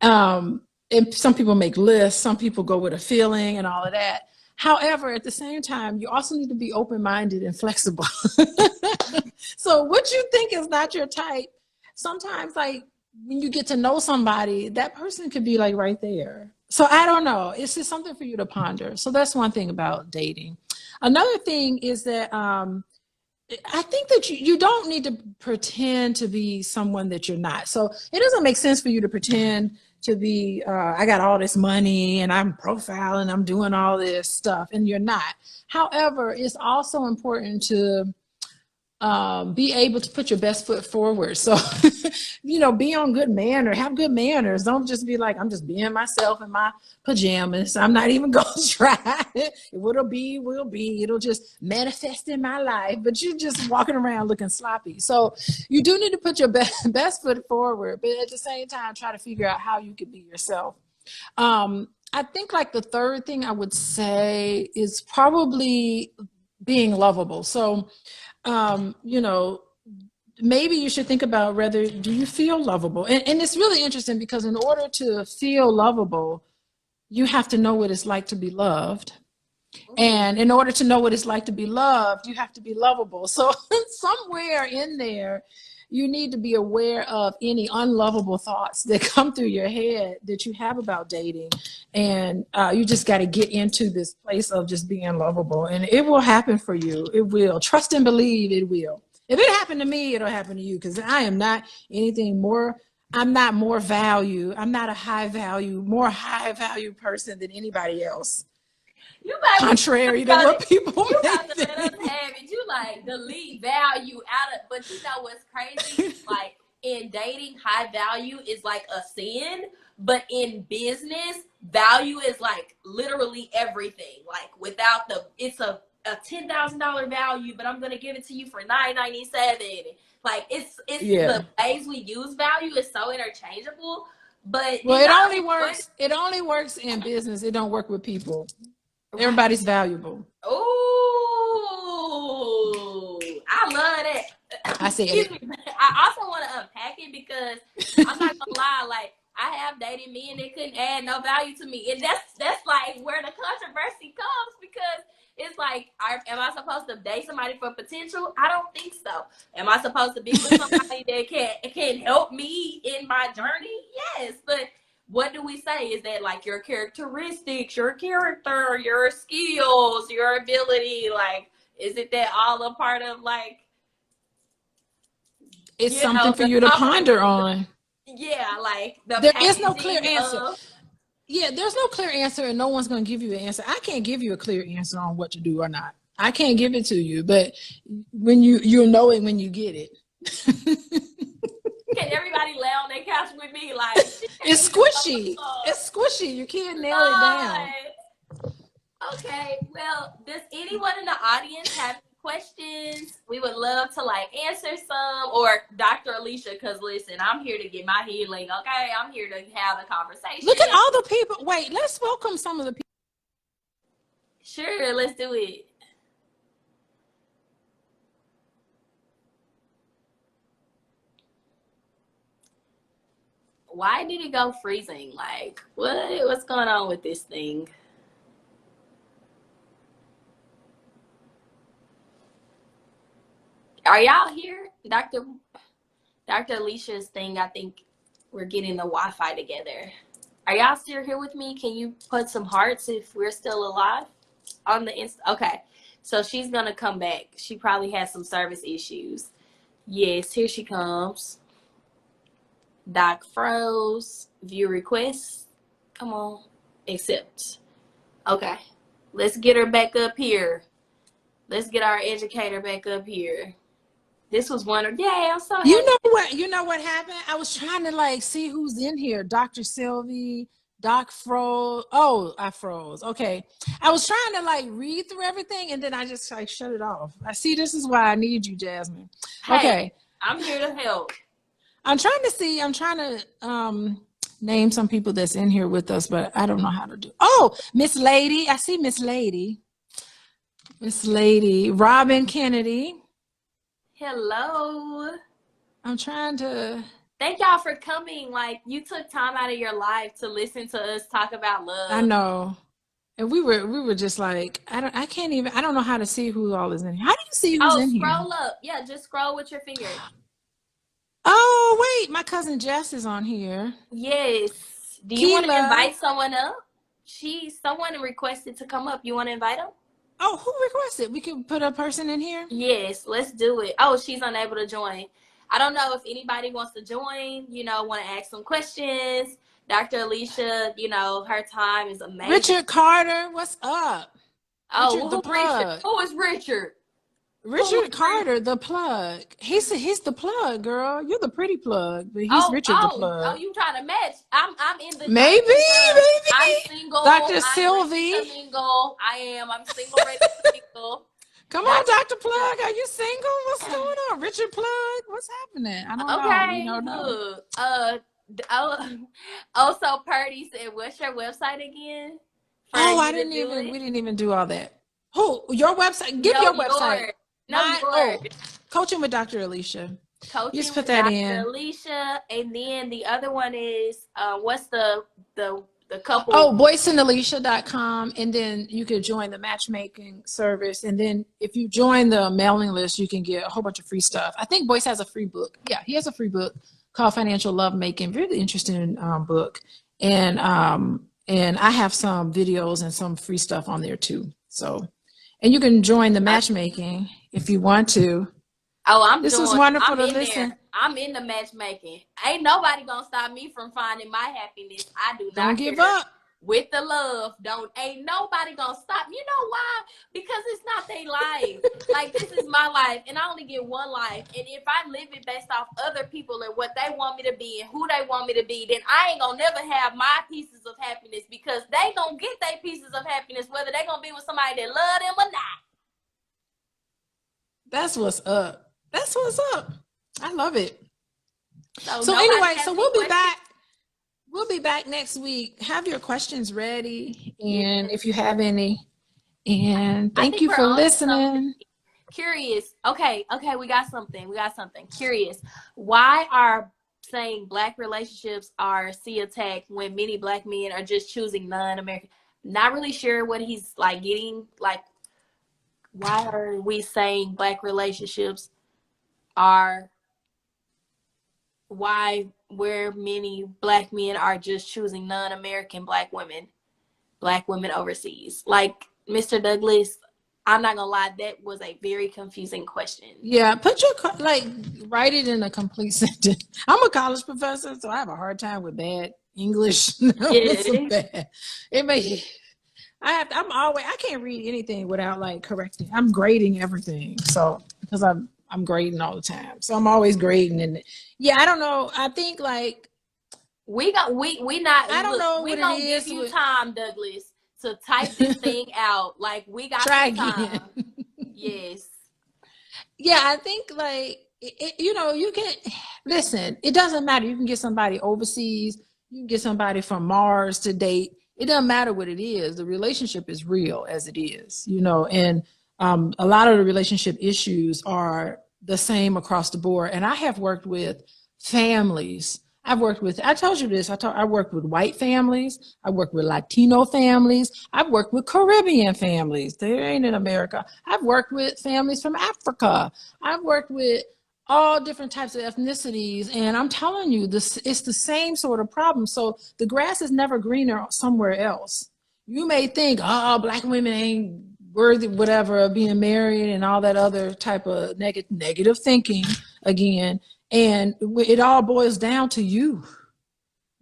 [SPEAKER 2] And some people make lists, some people go with a feeling and all of that. However, at the same time, you also need to be open-minded and flexible. So what you think is not your type, sometimes like when you get to know somebody, that person could be like right there. So I don't know. It's just something for you to ponder. So that's one thing about dating. Another thing is that I think that you don't need to pretend to be someone that you're not. So it doesn't make sense for you to pretend to be, I got all this money and I'm profiling, I'm doing all this stuff, and you're not. However, it's also important to be able to put your best foot forward. So, be on good manners, have good manners. Don't just be like, I'm just being myself in my pajamas. I'm not even going to try it. What'll be, will be. It'll just manifest in my life. But you're just walking around looking sloppy. So you do need to put your best foot forward, but at the same time, try to figure out how you can be yourself. I think like the third thing I would say is probably being lovable. So, maybe you should think about whether do you feel lovable? And it's really interesting because in order to feel lovable, you have to know what it's like to be loved. And in order to know what it's like to be loved, you have to be lovable. So somewhere in there, you need to be aware of any unlovable thoughts that come through your head that you have about dating. And you just got to get into this place of just being lovable. And it will happen for you. It will. Trust and believe it will. If it happened to me, it'll happen to you, because I am not anything more. I'm not more value. I'm not a more high value person than anybody else. Contrary to what people
[SPEAKER 1] you
[SPEAKER 2] may
[SPEAKER 1] have to
[SPEAKER 2] think.
[SPEAKER 1] let us have it. You like delete value out of, but you know what's crazy? Like in dating, high value is like a sin, but in business, value is like literally everything. Like without it's a $10,000 value, but I'm gonna give it to you for $9.97. Like it's the ways we use value is so interchangeable. But
[SPEAKER 2] well, it only works. It only works in business. It don't work with people. Everybody's valuable.
[SPEAKER 1] Oh, I love that.
[SPEAKER 2] I said it.
[SPEAKER 1] I also want to unpack it because I'm not gonna lie. Like I have dated men that couldn't add no value to me, and that's like where the controversy comes, because it's like, am I supposed to date somebody for potential? I don't think so. Am I supposed to be with somebody that can help me in my journey? Yes, but what do we say? Is that like your characteristics, your character, your skills, your ability? Like, is it that all a part of like?
[SPEAKER 2] It's something for you to ponder on.
[SPEAKER 1] Yeah, like
[SPEAKER 2] there is no clear answer. Yeah, there's no clear answer, and no one's going to give you an answer. I can't give you a clear answer on what to do or not. I can't give it to you, but when you'll know it when you get it.
[SPEAKER 1] Can everybody lay on their couch with me? Like
[SPEAKER 2] it's squishy. It's squishy. You can't nail it down.
[SPEAKER 1] Okay. Well, does anyone in the audience have any questions? We would love to like answer some, or Dr. Alicia, because listen, I'm here to get my healing. Okay, I'm here to have a conversation.
[SPEAKER 2] Look at all the people. Wait, let's welcome some of the people.
[SPEAKER 1] Sure, let's do it. Why did it go freezing? Like, what's going on with this thing? Are y'all here? Dr. Alicia's thing, I think we're getting the Wi-Fi together. Are y'all still here with me? Can you put some hearts if we're still alive on the Okay, so she's going to come back. She probably has some service issues. Yes, here she comes. Doc froze. View request. Come on. Accept. Okay. Let's get her back up here. Let's get our educator back up here. This was one of, yay, I'm so happy.
[SPEAKER 2] You know what happened? I was trying to like see who's in here. Dr. Sylvie, Doc froze. Oh, I froze. Okay. I was trying to like read through everything and then I just like shut it off. I see, this is why I need you, Jasmine.
[SPEAKER 1] Hey,
[SPEAKER 2] okay.
[SPEAKER 1] I'm here to help.
[SPEAKER 2] I'm trying to name some people that's in here with us, but I don't know how to do. Oh, Miss Lady. I see Miss Lady. Miss Lady. Robin Kennedy.
[SPEAKER 1] Hello.
[SPEAKER 2] I'm trying to.
[SPEAKER 1] Thank y'all for coming. Like, you took time out of your life to listen to us talk about love.
[SPEAKER 2] I know. And we were just like, I don't know how to see who all is in here. How do you see who's in here?
[SPEAKER 1] Scroll up. Yeah, just scroll with your finger.
[SPEAKER 2] Oh, wait, my cousin Jas is on here.
[SPEAKER 1] Yes. Do you want to invite someone up? Someone requested to come up. You want to invite them?
[SPEAKER 2] Oh, who requested? We can put a person in here?
[SPEAKER 1] Yes, let's do it. Oh, she's unable to join. I don't know if anybody wants to join, want to ask some questions. Dr. Alicia, her time is amazing.
[SPEAKER 2] Richard Carter, what's up?
[SPEAKER 1] Oh, who is Richard?
[SPEAKER 2] Richard Carter, the plug. He's the plug, girl. You're the pretty plug, but he's Richard the plug.
[SPEAKER 1] Oh, you trying to match? I'm in the
[SPEAKER 2] maybe.
[SPEAKER 1] I'm single.
[SPEAKER 2] Dr. Sylvie.
[SPEAKER 1] I'm single. I'm single, ready to single.
[SPEAKER 2] Come on, Dr. Plug. Are you single? What's going on? Richard Plug? What's happening? I don't know.
[SPEAKER 1] So Purdy said, what's your website again?
[SPEAKER 2] We didn't even do all that. Who? Your website? Give your website. Coaching with Dr. Alicia.
[SPEAKER 1] Coaching
[SPEAKER 2] just put that in.
[SPEAKER 1] Dr. Alicia, and then the other one is what's the couple?
[SPEAKER 2] Oh, boyceandalicia.com, and then you could join the matchmaking service, and then if you join the mailing list, you can get a whole bunch of free stuff. I think Boyce has a free book. Yeah, he has a free book called Financial Lovemaking. Really interesting book, and I have some videos and some free stuff on there too. So, and you can join the matchmaking if you want to.
[SPEAKER 1] Oh,
[SPEAKER 2] this was wonderful to listen.
[SPEAKER 1] There. I'm in the matchmaking. Ain't nobody gonna stop me from finding my happiness. I do not.
[SPEAKER 2] Don't give up.
[SPEAKER 1] With the love, ain't nobody gonna stop. You know why? Because it's not their life. Like, this is my life, and I only get one life. And if I live it based off other people and what they want me to be and who they want me to be, then I ain't gonna never have my pieces of happiness, because they gonna get their pieces of happiness whether they gonna be with somebody that love them or not.
[SPEAKER 2] That's what's up. That's what's up. I love it. So anyway, we'll be back. We'll be back next week. Have your questions ready, and if you have any. And thank you for listening.
[SPEAKER 1] Curious. Okay, we got something. Curious. Why are saying Black relationships are attacked when many Black men are just choosing non-American? Not really sure what he's getting. Why are we saying Black relationships are where many Black men are just choosing non-American Black women overseas? Mr. Douglas, I'm not gonna lie, that was a very confusing question.
[SPEAKER 2] Yeah, write it in a complete sentence. I'm a college professor, so I have a hard time with bad English. I can't read anything without correcting. I'm grading everything, so because I'm grading all the time, so I'm always grading. And I don't know. I think
[SPEAKER 1] we not. I don't know what it is. We gonna give you time, Douglas, to type this thing out. We got
[SPEAKER 2] try
[SPEAKER 1] time.
[SPEAKER 2] Again.
[SPEAKER 1] Yes.
[SPEAKER 2] Yeah, I think you can listen. It doesn't matter. You can get somebody overseas. You can get somebody from Mars to date. It doesn't matter what it is. The relationship is real as it is, and a lot of the relationship issues are the same across the board. And I have worked with families. I told you this, I worked with white families. I worked with Latino families. I've worked with Caribbean families. They ain't in America. I've worked with families from Africa. I've worked with all different types of ethnicities. And I'm telling you, it's the same sort of problem. So the grass is never greener somewhere else. You may think, Black women ain't worthy, whatever, of being married and all that other type of negative thinking again. And it all boils down to you.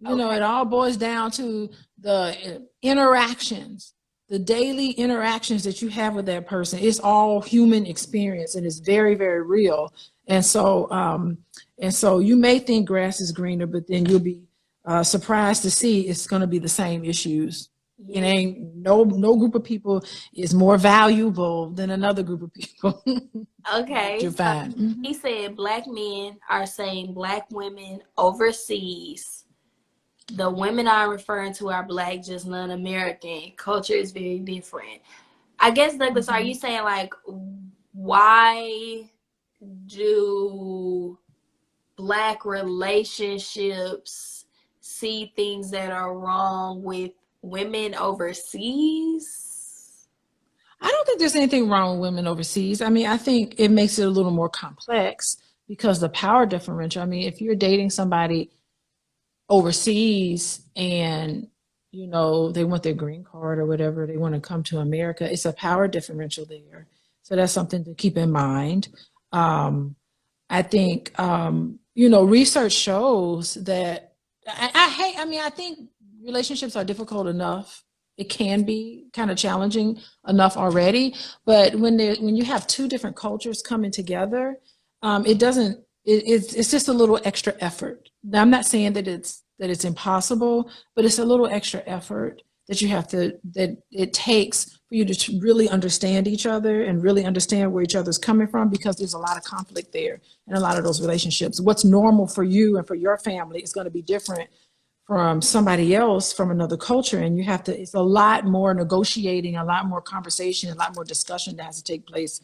[SPEAKER 2] You know,
[SPEAKER 1] Okay.
[SPEAKER 2] it all boils down to the interactions, the daily interactions that you have with that person. It's all human experience, and it's very, very real. And so you may think grass is greener, but then you'll be surprised to see it's going to be the same issues. It ain't no group of people is more valuable than another group of people.
[SPEAKER 1] Okay.
[SPEAKER 2] You're fine.
[SPEAKER 1] So he said Black men are saying Black women overseas. The women I'm referring to are Black, just non-American. Culture is very different. I guess, Douglas, are you saying, like, why do Black relationships see things that are wrong with women overseas?
[SPEAKER 2] I don't think there's anything wrong with women overseas. I mean, I think it makes it a little more complex because the power differential. I mean, if you're dating somebody overseas and, you know, they want their green card or whatever, they want to come to America, it's a power differential there. So that's something to keep in mind. I think, you know, research shows that I think relationships are difficult enough. It can be kind of challenging enough already, but when you have two different cultures coming together, it's just a little extra effort. Now, I'm not saying that it's impossible, but it's a little extra effort that it takes for you to really understand each other and really understand where each other's coming from, because there's a lot of conflict there in a lot of those relationships. What's normal for you and for your family is going to be different from somebody else from another culture, and it's a lot more negotiating, a lot more conversation, a lot more discussion that has to take place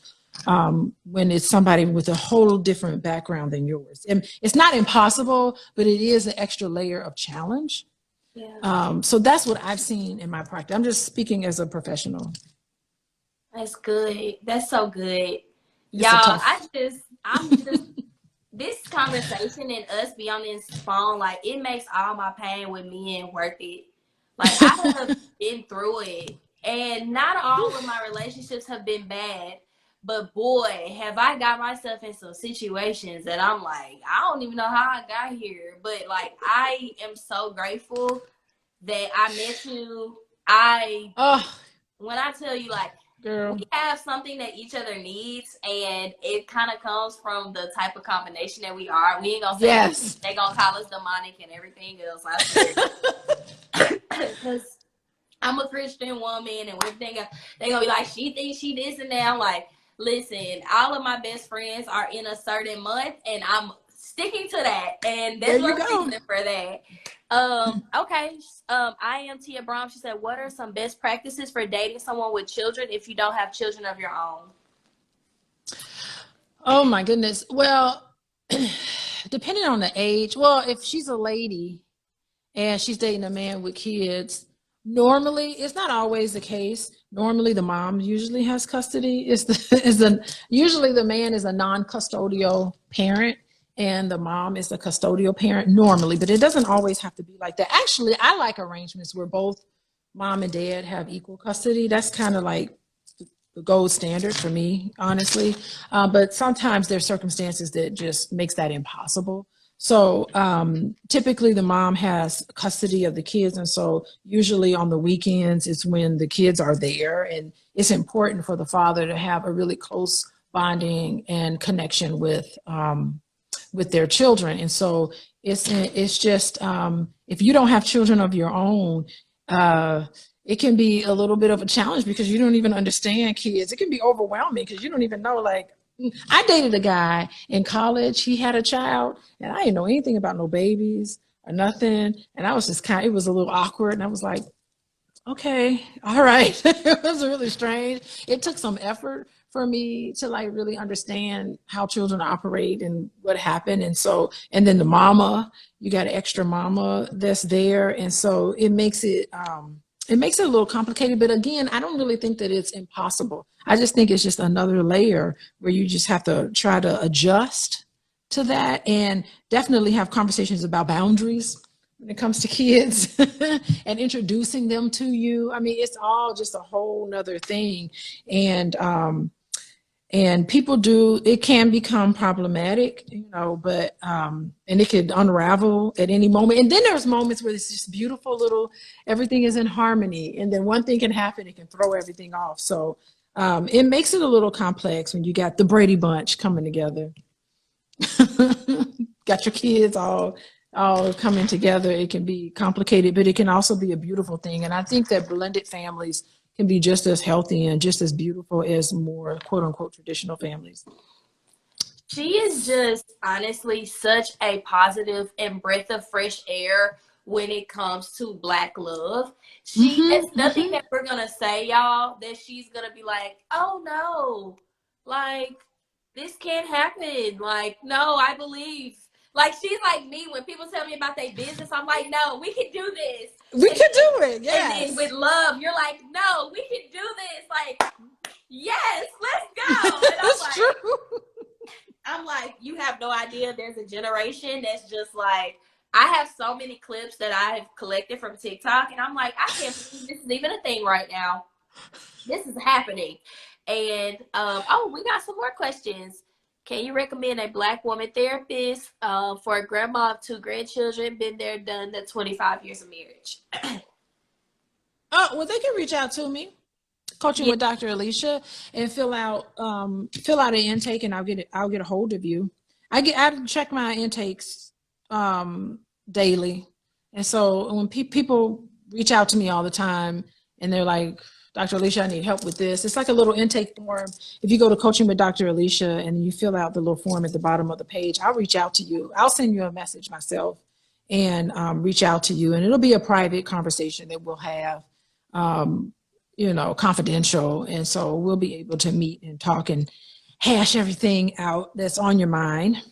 [SPEAKER 2] when it's somebody with a whole different background than yours. And it's not impossible, but it is an extra layer of challenge.
[SPEAKER 1] Yeah.
[SPEAKER 2] So that's what I've seen in my practice. I'm just speaking as a professional.
[SPEAKER 1] That's good. That's so good. Y'all, I'm just this conversation and us be on this phone, like, it makes all my pain with men worth it. Like, I have been through it, and not all of my relationships have been bad, but boy, have I got myself in some situations that I'm like, I don't even know how I got here, but like, I am so grateful that I met you. When I tell you, like,
[SPEAKER 2] Girl,
[SPEAKER 1] we have something that each other needs, and it kind of comes from the type of combination that we are. We ain't gonna say
[SPEAKER 2] yes.
[SPEAKER 1] they gonna call us demonic and everything else. I swear, because I'm a Christian woman, and everything they gonna be like, she thinks she this and that. I'm like, listen, all of my best friends are in a certain month, and I'm sticking to that, and there's no reason for that. Okay. I am Tia Brom. She said, what are some best practices for dating someone with children if you don't have children of your own?
[SPEAKER 2] Oh my goodness. Well, depending on the age, well, if she's a lady and she's dating a man with kids, normally, it's not always the case. Normally the mom usually has custody. Usually the man is a non-custodial parent, and the mom is a custodial parent normally, but it doesn't always have to be like that. Actually, I like arrangements where both mom and dad have equal custody. That's kind of like the gold standard for me, honestly. But sometimes there's circumstances that just makes that impossible. So typically the mom has custody of the kids. And so usually on the weekends is when the kids are there. And it's important for the father to have a really close bonding and connection with their children. And so it's just, if you don't have children of your own, it can be a little bit of a challenge because you don't even understand kids. It can be overwhelming because you don't even know, like, I dated a guy in college. He had a child, and I didn't know anything about no babies or nothing. And I was just it was a little awkward. And I was like, okay, all right. It was really strange. It took some effort for me to like really understand how children operate and what happened. And so, and then the mama, you got an extra mama that's there. And so it makes it a little complicated, but again, I don't really think that it's impossible. I just think it's just another layer where you just have to try to adjust to that, and definitely have conversations about boundaries when it comes to kids and introducing them to you. I mean, it's all just a whole nother thing. And And people it can become problematic, but and it could unravel at any moment. And then there's moments where it's just beautiful everything is in harmony. And then one thing can happen, it can throw everything off. So it makes it a little complex when you got the Brady Bunch coming together. Got your kids all coming together. It can be complicated, but it can also be a beautiful thing. And I think that blended families can be just as healthy and just as beautiful as more quote unquote traditional families.
[SPEAKER 1] She is just honestly such a positive and breath of fresh air when it comes to Black love. There's nothing that we're gonna say, y'all, that she's gonna be like, oh no, like this can't happen. Like, no, I believe. Like, she's like me. When people tell me about their business, I'm like, no, we can do this.
[SPEAKER 2] We can do it, yes.
[SPEAKER 1] And then with love, you're like, no, we can do this. Like, yes, let's go. And
[SPEAKER 2] That's true.
[SPEAKER 1] I'm like, you have no idea. There's a generation that's just like, I have so many clips that I have collected from TikTok, and I'm like, I can't believe this is even a thing right now. This is happening. And, we got some more questions. Can you recommend a Black woman therapist for a grandma of 2 grandchildren? Been there, done the 25 years of marriage.
[SPEAKER 2] Well, they can reach out to me, Coaching with Dr. Alicia, and fill out an intake, and I'll get a hold of you. I check my intakes daily, and so when people reach out to me all the time, and they're like, Dr. Alicia, I need help with this. It's like a little intake form. If you go to Coaching with Dr. Alicia and you fill out the little form at the bottom of the page, I'll reach out to you. I'll send you a message myself and reach out to you. And it'll be a private conversation that we'll have, confidential. And so we'll be able to meet and talk and hash everything out that's on your mind.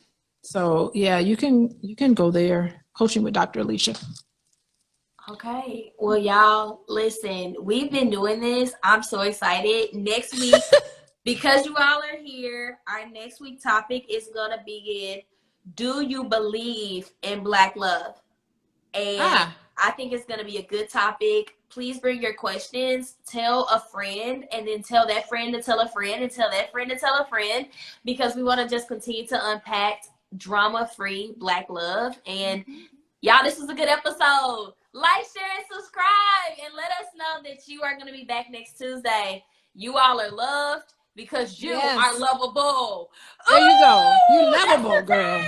[SPEAKER 2] So yeah, you can go there, Coaching with Dr. Alicia.
[SPEAKER 1] Okay. Well, y'all, listen, we've been doing this. I'm so excited. Next week, because you all are here, our next week topic is going to begin, do you believe in Black love? And I think it's going to be a good topic. Please bring your questions. Tell a friend, and then tell that friend to tell a friend, and tell that friend to tell a friend, because we want to just continue to unpack drama-free Black love. And y'all, this was a good episode. Like, share, and subscribe, and let us know that you are going to be back next Tuesday. You all are loved because you are lovable.
[SPEAKER 2] There you go. You lovable, girl.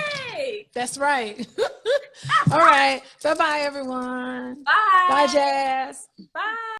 [SPEAKER 2] That's right. All right. Bye-bye, everyone.
[SPEAKER 1] Bye.
[SPEAKER 2] Bye, Jas.
[SPEAKER 1] Bye.